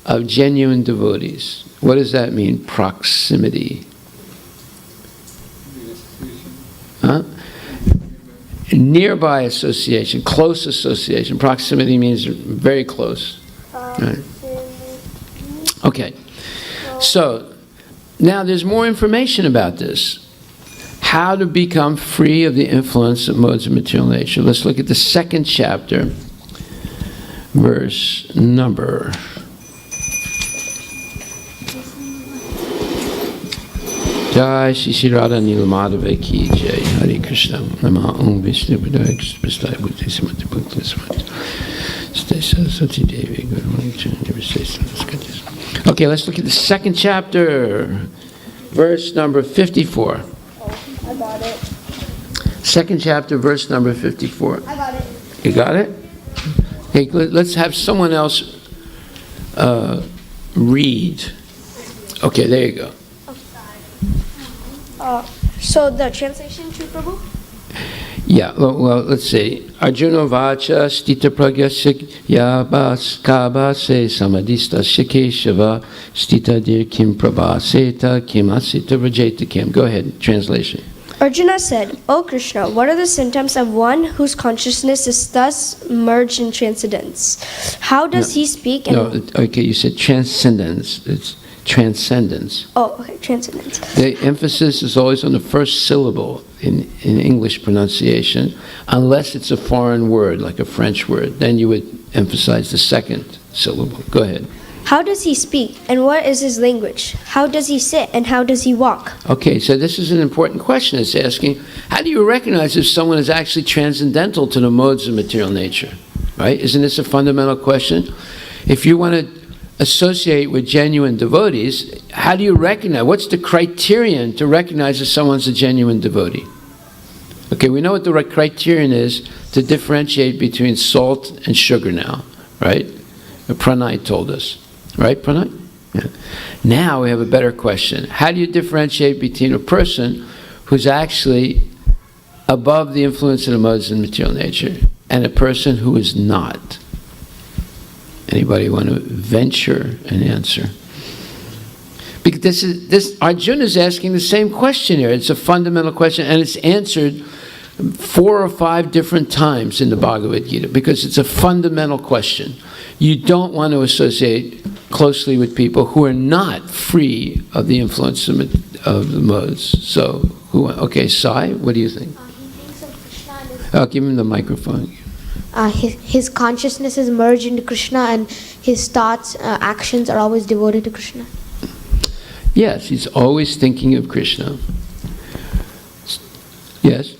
of genuine devotees. What does that mean, proximity? Huh? Nearby association, close association. Proximity means very close. Right? Okay. So, now there's more information about this. How to become free of the influence of modes of material nature. Let's look at the 2nd chapter, verse number. Jai Shri Shri Radha Nilamadava Ki Jai. Hare Krishna. Namaha Om Vishnu Padaya Krishna Bhakti Samati Bhakti Samati. Stay Saraswati Devi Guru. Okay, let's look at the 2nd chapter, verse number 54. I got it. 2nd chapter, verse number 54. I got it. You got it? Okay, let's have someone else read. Okay, there you go. So the translation to Prabhu? Yeah, well, let's see. Arjuna vacha stita pragyasya yabas kabase samadista shikeshava stita dir kim prabhaseta kim asita vrajeta kim. Go ahead, translation. Arjuna said, O Krishna, what are the symptoms of one whose consciousness is thus merged in transcendence? How does he speak? Okay, you said transcendence. It's transcendence. Oh, okay, transcendence. The emphasis is always on the first syllable in English pronunciation, unless it's a foreign word, like a French word. Then you would emphasize the 2nd syllable. Go ahead. How does he speak, and what is his language? How does he sit, and how does he walk? Okay, so this is an important question. It's asking, how do you recognize if someone is actually transcendental to the modes of material nature? Right? Isn't this a fundamental question? If you want to associate with genuine devotees, how do you recognize? What's the criterion to recognize if someone's a genuine devotee? Okay, we know what the criterion is to differentiate between salt and sugar now, right? Pranay told us. Right, Pranay? Yeah. Now we have a better question. How do you differentiate between a person who's actually above the influence of the modes of material nature and a person who is not? Anybody want to venture an answer? Because this Arjuna is asking the same question here. It's a fundamental question, and it's answered 4 or 5 different times in the Bhagavad Gita, because it's a fundamental question. You don't want to associate closely with people who are not free of the influence of the modes. So, okay, Sai, what do you think? He thinks of Krishna and his, Give him the microphone. His consciousness is merged into Krishna, and his thoughts, actions are always devoted to Krishna. Yes, he's always thinking of Krishna. Yes?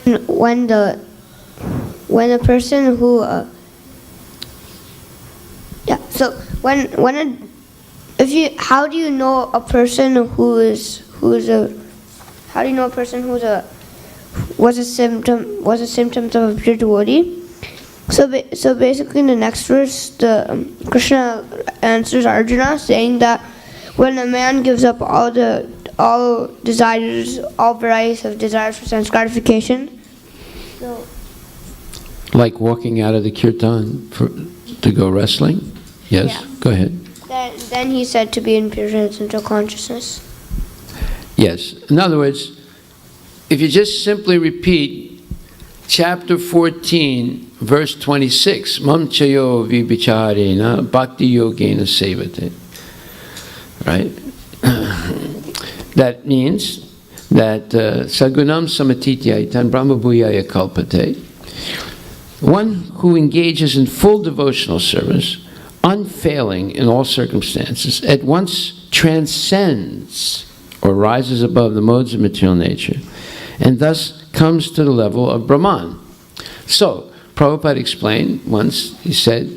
When a person who how do you know a person was a symptom of a pure devotee? So basically in the next verse, Krishna answers Arjuna saying that when a man gives up all desires, all varieties of desires for sense gratification. So, like walking out of the kirtan to go wrestling? Yes, yeah. Go ahead. Then he's said to be in pure transcendental consciousness. Yes. In other words, if you just simply repeat chapter 14, verse 26, Mam chayo vibicharena bhakti yogena sevate. Right? That means that sagunam samatitya brahma bhuyaya kalpate. One who engages in full devotional service, unfailing in all circumstances, at once transcends or rises above the modes of material nature, and thus comes to the level of Brahman. So, Prabhupada explained once, he said,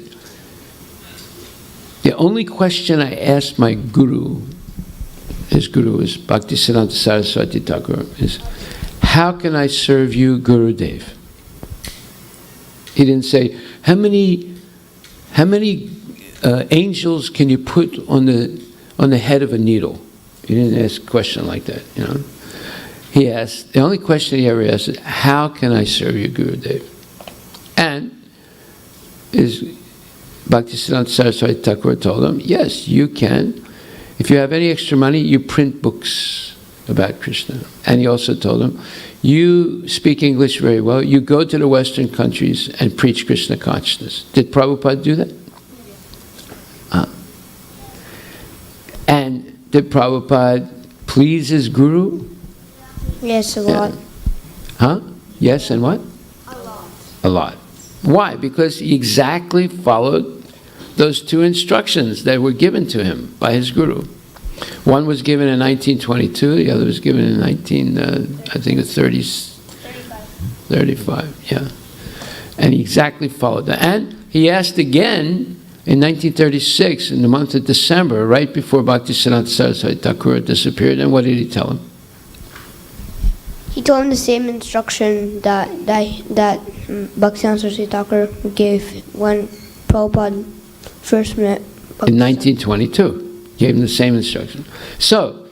the only question I asked my guru, his guru is Bhaktisiddhanta Saraswati Thakur, is, how can I serve you, Gurudev? He didn't say, how many angels can you put on the head of a needle? He didn't ask a question like that, you know. He asked, the only question he ever asked is, how can I serve you, Gurudev? And his Bhaktisiddhanta Saraswati Thakur told him, yes, you can. If you have any extra money, you print books about Krishna. And he also told him, you speak English very well, you go to the Western countries and preach Krishna consciousness. Did Prabhupada do that? And did Prabhupada please his guru? Yes, a lot. Huh? Yes, and what? A lot. Why? Because he exactly followed those two instructions that were given to him by his guru. One was given in 1922, the other was given in 35, yeah. And he exactly followed that. And he asked again in 1936, in the month of December, right before Bhaktisiddhanta Saraswati Thakur disappeared, and what did he tell him? He told him the same instruction that Bhaktisiddhanta Saraswati Thakur gave when Prabhupada first met In 1922, gave him the same instruction. So,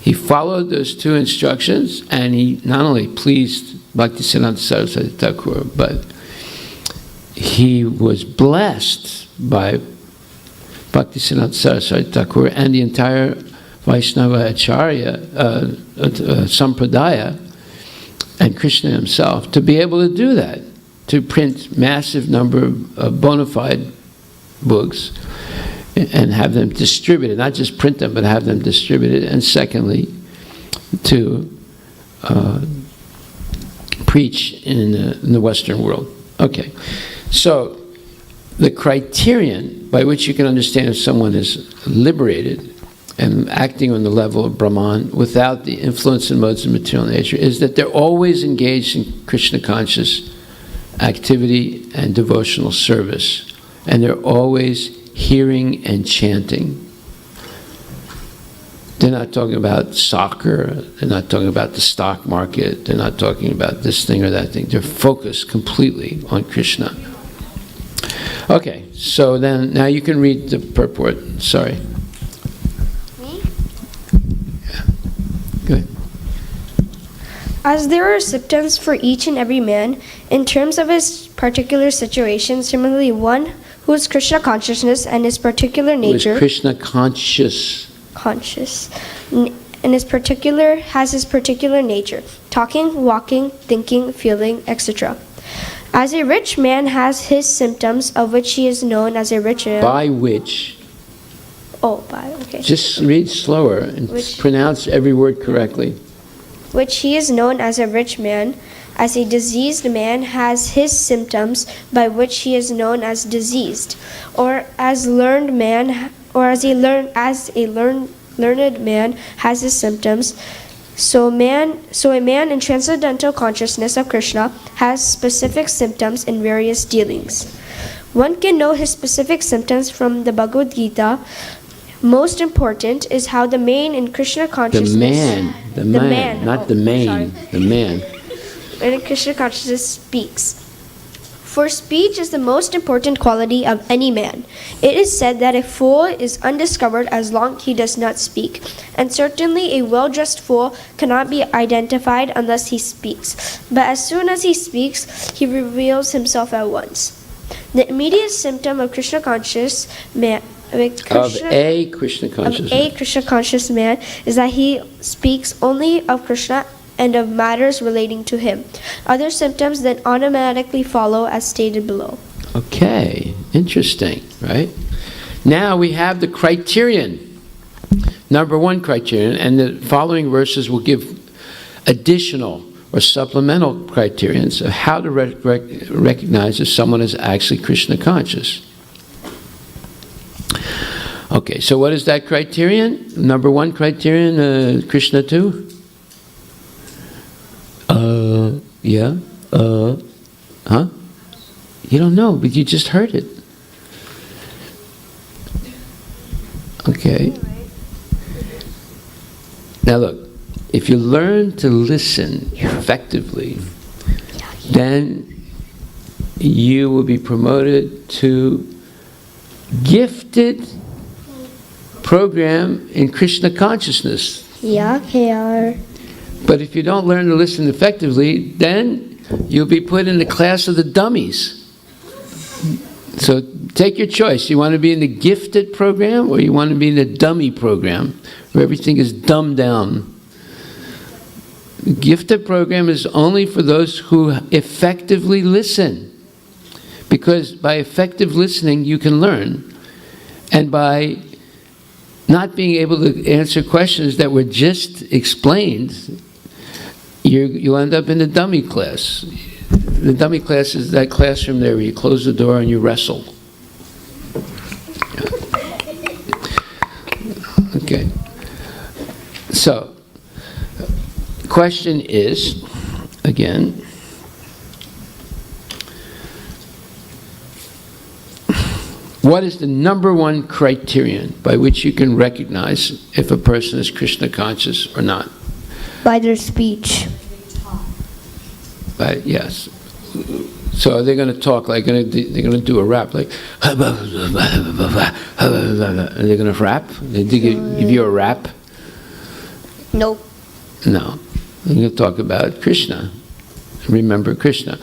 he followed those two instructions, and he not only pleased Bhaktisiddhanta Saraswati Thakur, but he was blessed by Bhaktisiddhanta Saraswati Thakur and the entire Vaishnava Acharya Sampradaya and Krishna himself to be able to do that, to print massive number of bona fide books and have them distributed, not just print them, but have them distributed, and secondly, to preach in the Western world. Okay, so the criterion by which you can understand if someone is liberated and acting on the level of Brahman without the influence and modes of material nature is that they're always engaged in Krishna conscious activity and devotional service, and they're always hearing and chanting. They're not talking about soccer, they're not talking about the stock market, they're not talking about this thing or that thing. They're focused completely on Krishna. Okay, so then now you can read the purport. Sorry. Me? Yeah. Good. As there are symptoms for each and every man, in terms of his particular situation, similarly one who is Krishna consciousness and his particular nature, Who is Krishna conscious. and his particular has his particular nature, talking, walking, thinking, feeling, etc. As a rich man has his symptoms, of which he is known as a rich man. By which. Okay. Just read slower and pronounce every word correctly. Which he is known as a rich man. As a diseased man has his symptoms, by which he is known as diseased. Or as learned man, or as a learned man has his symptoms. So a man in transcendental consciousness of Krishna has specific symptoms in various dealings. One can know his specific symptoms from the Bhagavad Gita. Most important is how the man in Krishna consciousness... The man, not the main, the man. And in Krishna consciousness speaks. For speech is the most important quality of any man. It is said that a fool is undiscovered as long as he does not speak, and certainly a well-dressed fool cannot be identified unless he speaks. But as soon as he speaks, he reveals himself at once. The immediate symptom of Krishna conscious man Of a Krishna conscious man is that he speaks only of Krishna and of matters relating to him. Other symptoms then automatically follow as stated below. Okay, interesting, right? Now we have the criterion. Number one criterion, and the following verses will give additional or supplemental criterions of how to recognize if someone is actually Krishna conscious. Okay, so what is that criterion? Number one criterion, Krishna 2? Huh? You don't know, but you just heard it. Okay. Now look, if you learn to listen effectively, then you will be promoted to gifted program in Krishna consciousness. Yeah, KR. But if you don't learn to listen effectively, then you'll be put in the class of the dummies. So take your choice. You want to be in the gifted program or you want to be in the dummy program where everything is dumbed down. The gifted program is only for those who effectively listen. Because by effective listening, you can learn. And by not being able to answer questions that were just explained, you'll end up in the dummy class. The dummy class is that classroom there where you close the door and you wrestle. Okay. So, the question is, again, what is the number one criterion by which you can recognize if a person is Krishna conscious or not? By their speech. Yes. So they're going to talk like they're going to do a rap like, and they're going to rap. They give you a rap. Nope. No, they're going to talk about Krishna. Remember Krishna.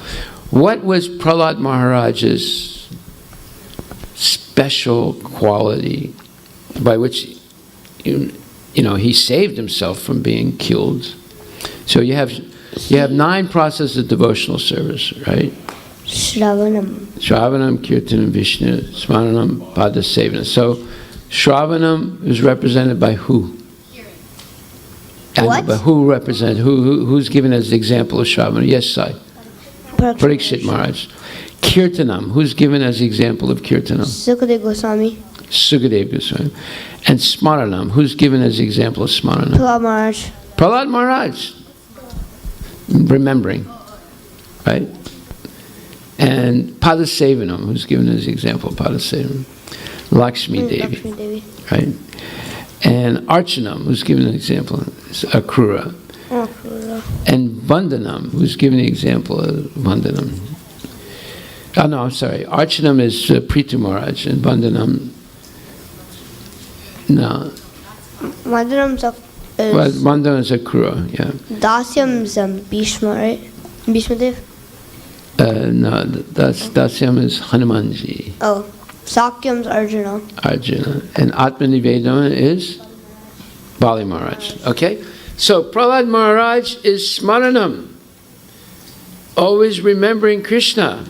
What was Prahlad Maharaj's special quality by which he saved himself from being killed? So you have 9 processes of devotional service, right? Shravanam, Kirtanam, Vishnu, Smaranam, Pada Sevanam. So Shravanam is represented by who? What? But who represents, who's given as the example of Shravanam? Yes, Sai. Parikshit Maharaj. Kirtanam, who's given as the example of Kirtanam? Sukadev Goswami. Sukadev Goswami. And Smaranam, who's given as the example of Smaranam? Prahlad Maharaj. Prahlad Maharaj. Remembering, right? And Padasevanam, who's given as the example of Padasevanam. Lakshmi Devi, right? And Archanam, who's given an example, is Akrura. And Vandanam, who's given the example of Vandanam. Oh no, I'm sorry. Archanam is Prithu Maharaj, and Vandanam, no. Vandanam is Akrura, yeah. Dasyam's Bhishma, right? Bhishma Dev? No, Dasyam is Hanumanji. Oh. Sakyam's Arjuna. Arjuna. And Atmanivedana is Bali Maharaj. Okay? So Prahlad Maharaj is Smaranam. Always remembering Krishna.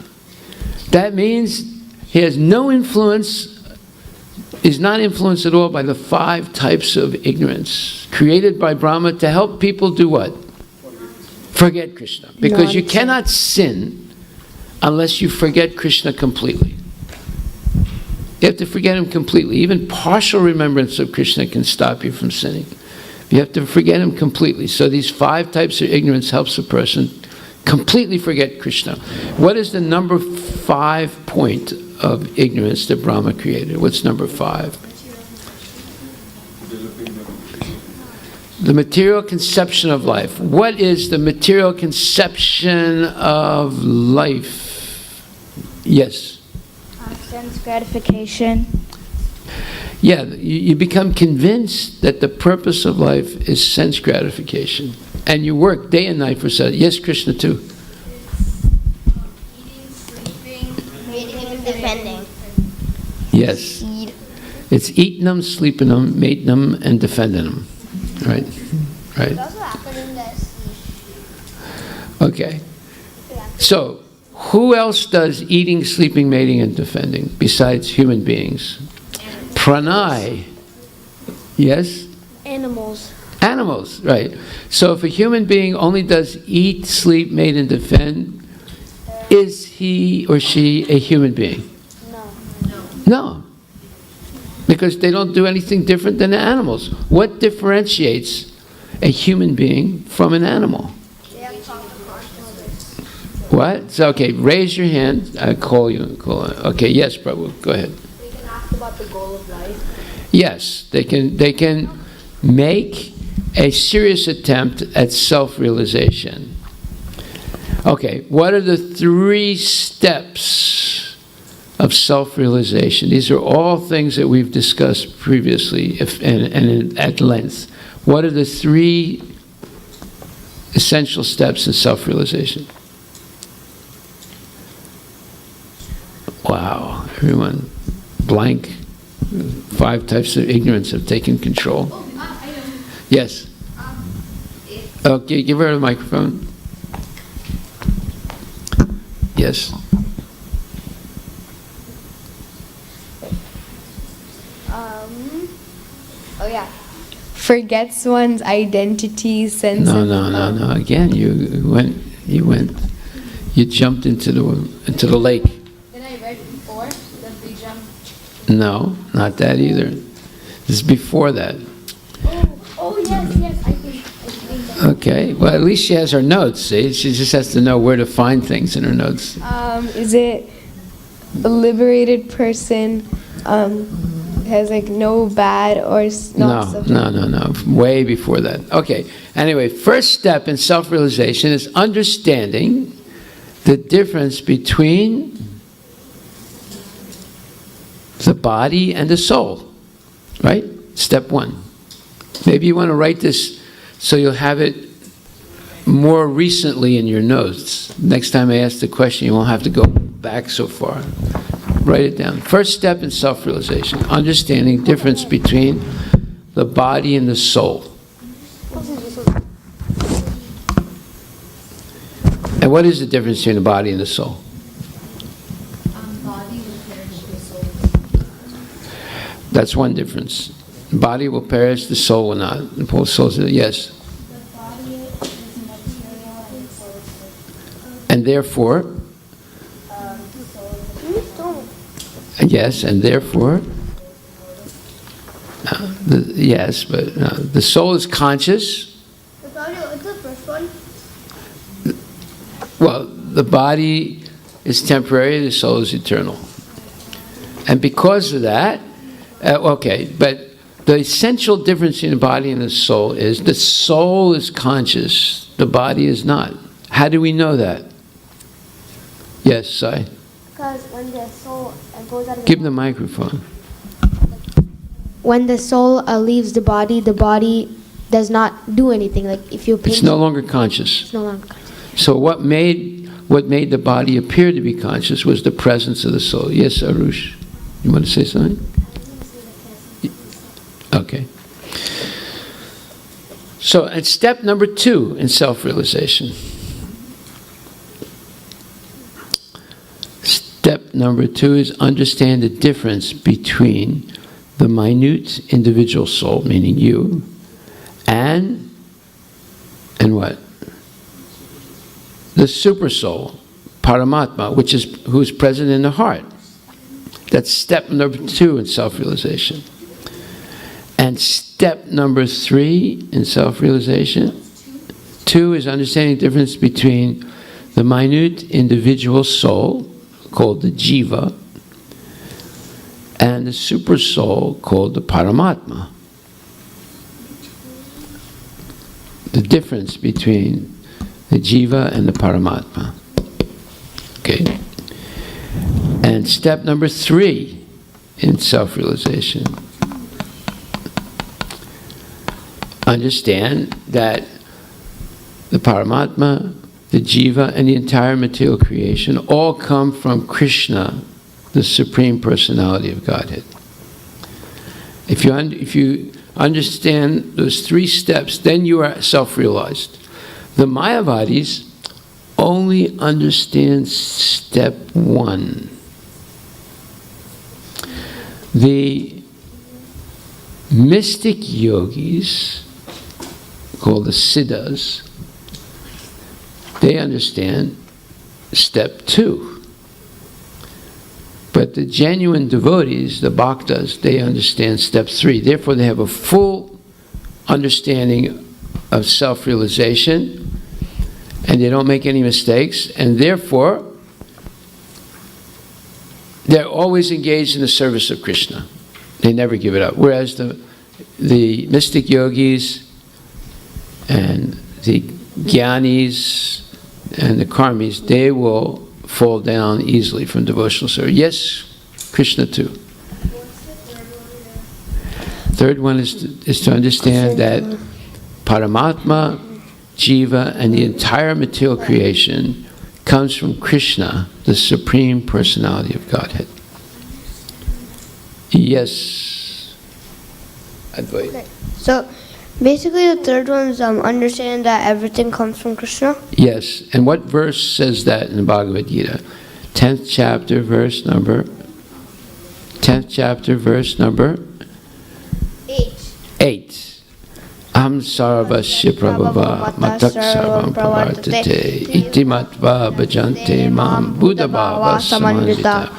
That means he has no influence, is not influenced at all by the 5 types of ignorance created by Brahma to help people do what? Forget Krishna. Because you cannot sin unless you forget Krishna completely. You have to forget him completely. Even partial remembrance of Krishna can stop you from sinning. You have to forget him completely. So these 5 types of ignorance helps a person completely forget Krishna. What is the number 5 point of ignorance that Brahma created? What's number 5? The material conception of life. What is the material conception of life? Yes? Sense gratification. Yeah, you become convinced that the purpose of life is sense gratification. And you work day and night for sense. Yes, Krishna too. Eating, sleeping, mating, and defending. Yes. It's eating them, sleeping them, mating them, and defending them. Right? Right. Okay. So, who else does eating, sleeping, mating, and defending besides human beings? Pranay. Yes? Animals. Animals, right. So if a human being only does eat, sleep, mate, and defend, is he or she a human being? No. Because they don't do anything different than the animals. What differentiates a human being from an animal? What? So, okay, raise your hand. I'll call you. Okay, yes, Prabhu, go ahead. We can ask about the goal of life. Yes, they can make a serious attempt at self-realization. Okay, what are the 3 steps of self-realization? These are all things that we've discussed previously and at length. What are the 3 essential steps in self-realization? Wow, Everyone blank. 5 types of ignorance have taken control. Yes. Okay, give her the microphone. Yes. Forgets one's identity, sense. No. Again, you jumped into the lake. Then I read before that they jump. No, not that either. This is before that. Yes, I think. Okay, well, at least she has her notes, see? She just has to know where to find things in her notes. Is it a liberated person has like no bad or not suffering? No. Way before that. Okay, anyway, first step in self-realization is understanding the difference between the body and the soul, right? Step 1. Maybe you want to write this so you'll have it more recently in your notes. Next time I ask the question, you won't have to go back so far. Write it down. First step in self-realization, understanding the difference between the body and the soul. And what is the difference between the body and the soul? Body will perish, the soul. That's one difference. The body will perish, the soul will not. The soul says, yes. The body is material and the soul is spiritual. And therefore, yes, and therefore, yes, but the soul is conscious. What's the first one? Well, the body is temporary, the soul is eternal. And because of that, okay, but the essential difference between the body and the soul is conscious, the body is not. How do we know that? Yes, Sai. Because when the soul goes out of Give the microphone. When the soul leaves the body does not do anything. Like if you paint, It's no longer conscious. it's no longer conscious. So what made the body appear to be conscious was the presence of the soul. Yes, Arush, you want to say something? Okay. So, and step number 2 in self-realization. Step number 2 is understand the difference between the minute individual soul, meaning you, and what? The super soul, Paramatma, who's present in the heart. That's step number 2 in self-realization. And step number 3 in self-realization, 2 is understanding the difference between the minute individual soul, called the jiva, and the super soul, called the Paramatma. The difference between the jiva and the Paramatma. Okay. And step number 3 in self-realization, understand that the Paramatma, the jiva, and the entire material creation all come from Krishna, the Supreme Personality of Godhead. If you understand those 3 steps, then you are self-realized. The Mayavadis only understand step 1. The mystic yogis, called the Siddhas, they understand step 2. But the genuine devotees, the bhaktas, they understand step 3. Therefore, they have a full understanding of self-realization, and they don't make any mistakes, and therefore, they're always engaged in the service of Krishna. They never give it up. Whereas the mystic yogis and the jnanis and the karmis, they will fall down easily from devotional service. Yes, Krishna too. Third one is to understand that Paramatma, Jiva, and the entire material creation comes from Krishna, the Supreme Personality of Godhead. Yes. Advait. So basically the third one is understand that everything comes from Krishna. Yes. And what verse says that in the Bhagavad Gita? 10th chapter, verse number 8. Aham sarvasya prabhava matak sarvam pravartate iti matva bhajante mam buddha bhava samandita.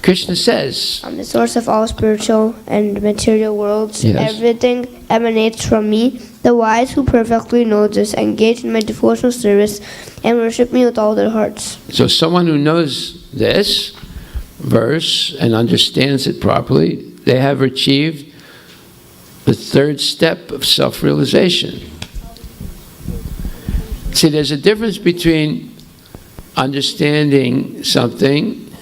Krishna says, I'm the source of all spiritual and material worlds. Yes. Everything emanates from me. The wise who perfectly know this engage in my devotional service and worship me with all their hearts. so someone who knows this verse and understands it properly, they have achieved the third step of self-realization. See, there's a difference between understanding something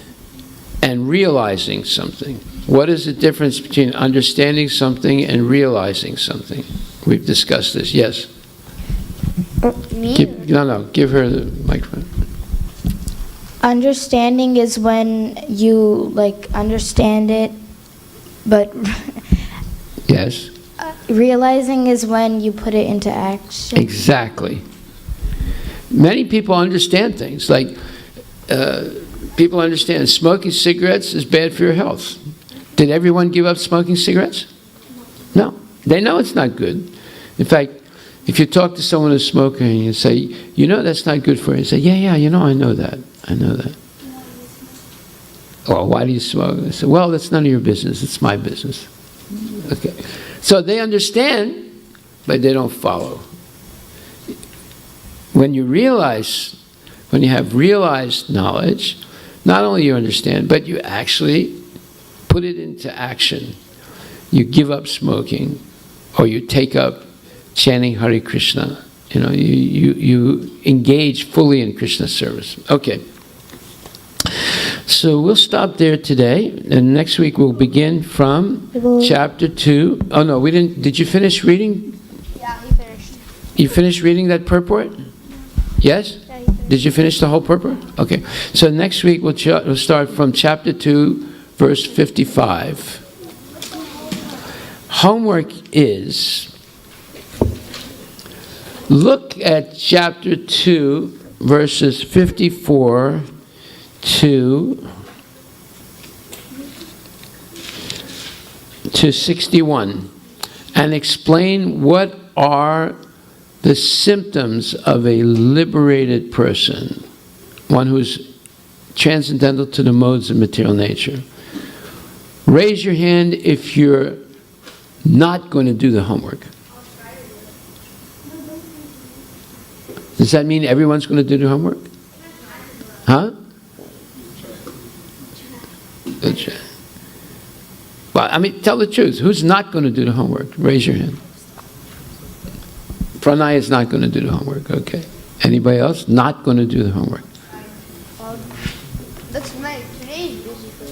and realizing something. What is the difference between understanding something and realizing something? We've discussed this. Yes? Me? Give her the microphone. Understanding is when you understand it, but Yes? realizing is when you put it into action. Exactly. Many people understand things, like people understand smoking cigarettes is bad for your health. Did everyone give up smoking cigarettes? No. They know it's not good. In fact, if you talk to someone who's smoking and you say, you know that's not good for you, they say, yeah, I know that. Well, why do you smoke? They say, well, that's none of your business, it's my business. Okay. So they understand, but they don't follow. When you have realized knowledge, not only you understand, but you actually put it into action. You give up smoking, or you take up chanting Hare Krishna. You engage fully in Krishna service. Okay. So we'll stop there today, and next week we'll begin from chapter 2. Oh no, we didn't. Did you finish reading? Yeah, he finished. You finished reading that purport? Yes? Yeah, he finished. Did you finish the whole purport? Okay. So next week we'll start from chapter 2, verse 55. Homework is, look at chapter 2, verses 54 to 61, and explain what are the symptoms of a liberated person, one who's transcendental to the modes of material nature. Raise your hand if you're not going to do the homework. Does that mean everyone's going to do the homework? Huh? Well, tell the truth. Who's not going to do the homework? Raise your hand. Pranay is not going to do the homework. Okay. Anybody else not going to do the homework? That's today's busy for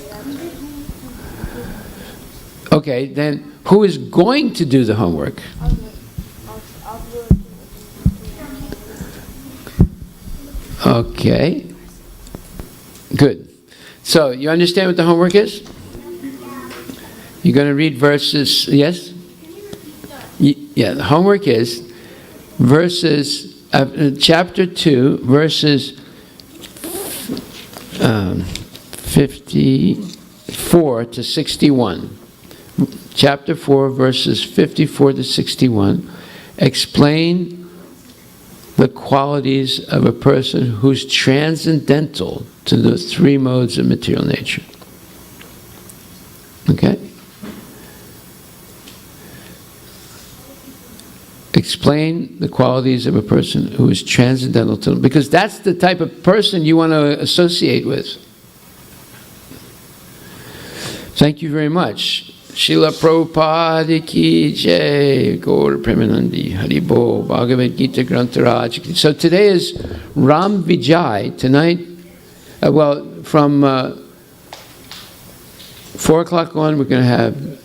you. Okay, then who is going to do the homework? Okay. Good. So, you understand what the homework is? You're going to read verses, yes? Yeah, the homework is verses, chapter 2, verses 54 to 61. Chapter 4, verses 54 to 61. Explain the qualities of a person who's transcendental to the three modes of material nature. Okay? Explain the qualities of a person who is transcendental to them, because that's the type of person you want to associate with. Thank you very much. Srila Prabhupada ki jai, Gaur Premanandi, Haribo, Bhagavad Gita Grantaraj. So today is Ram Vijay. Tonight, from 4 o'clock on, we're going to have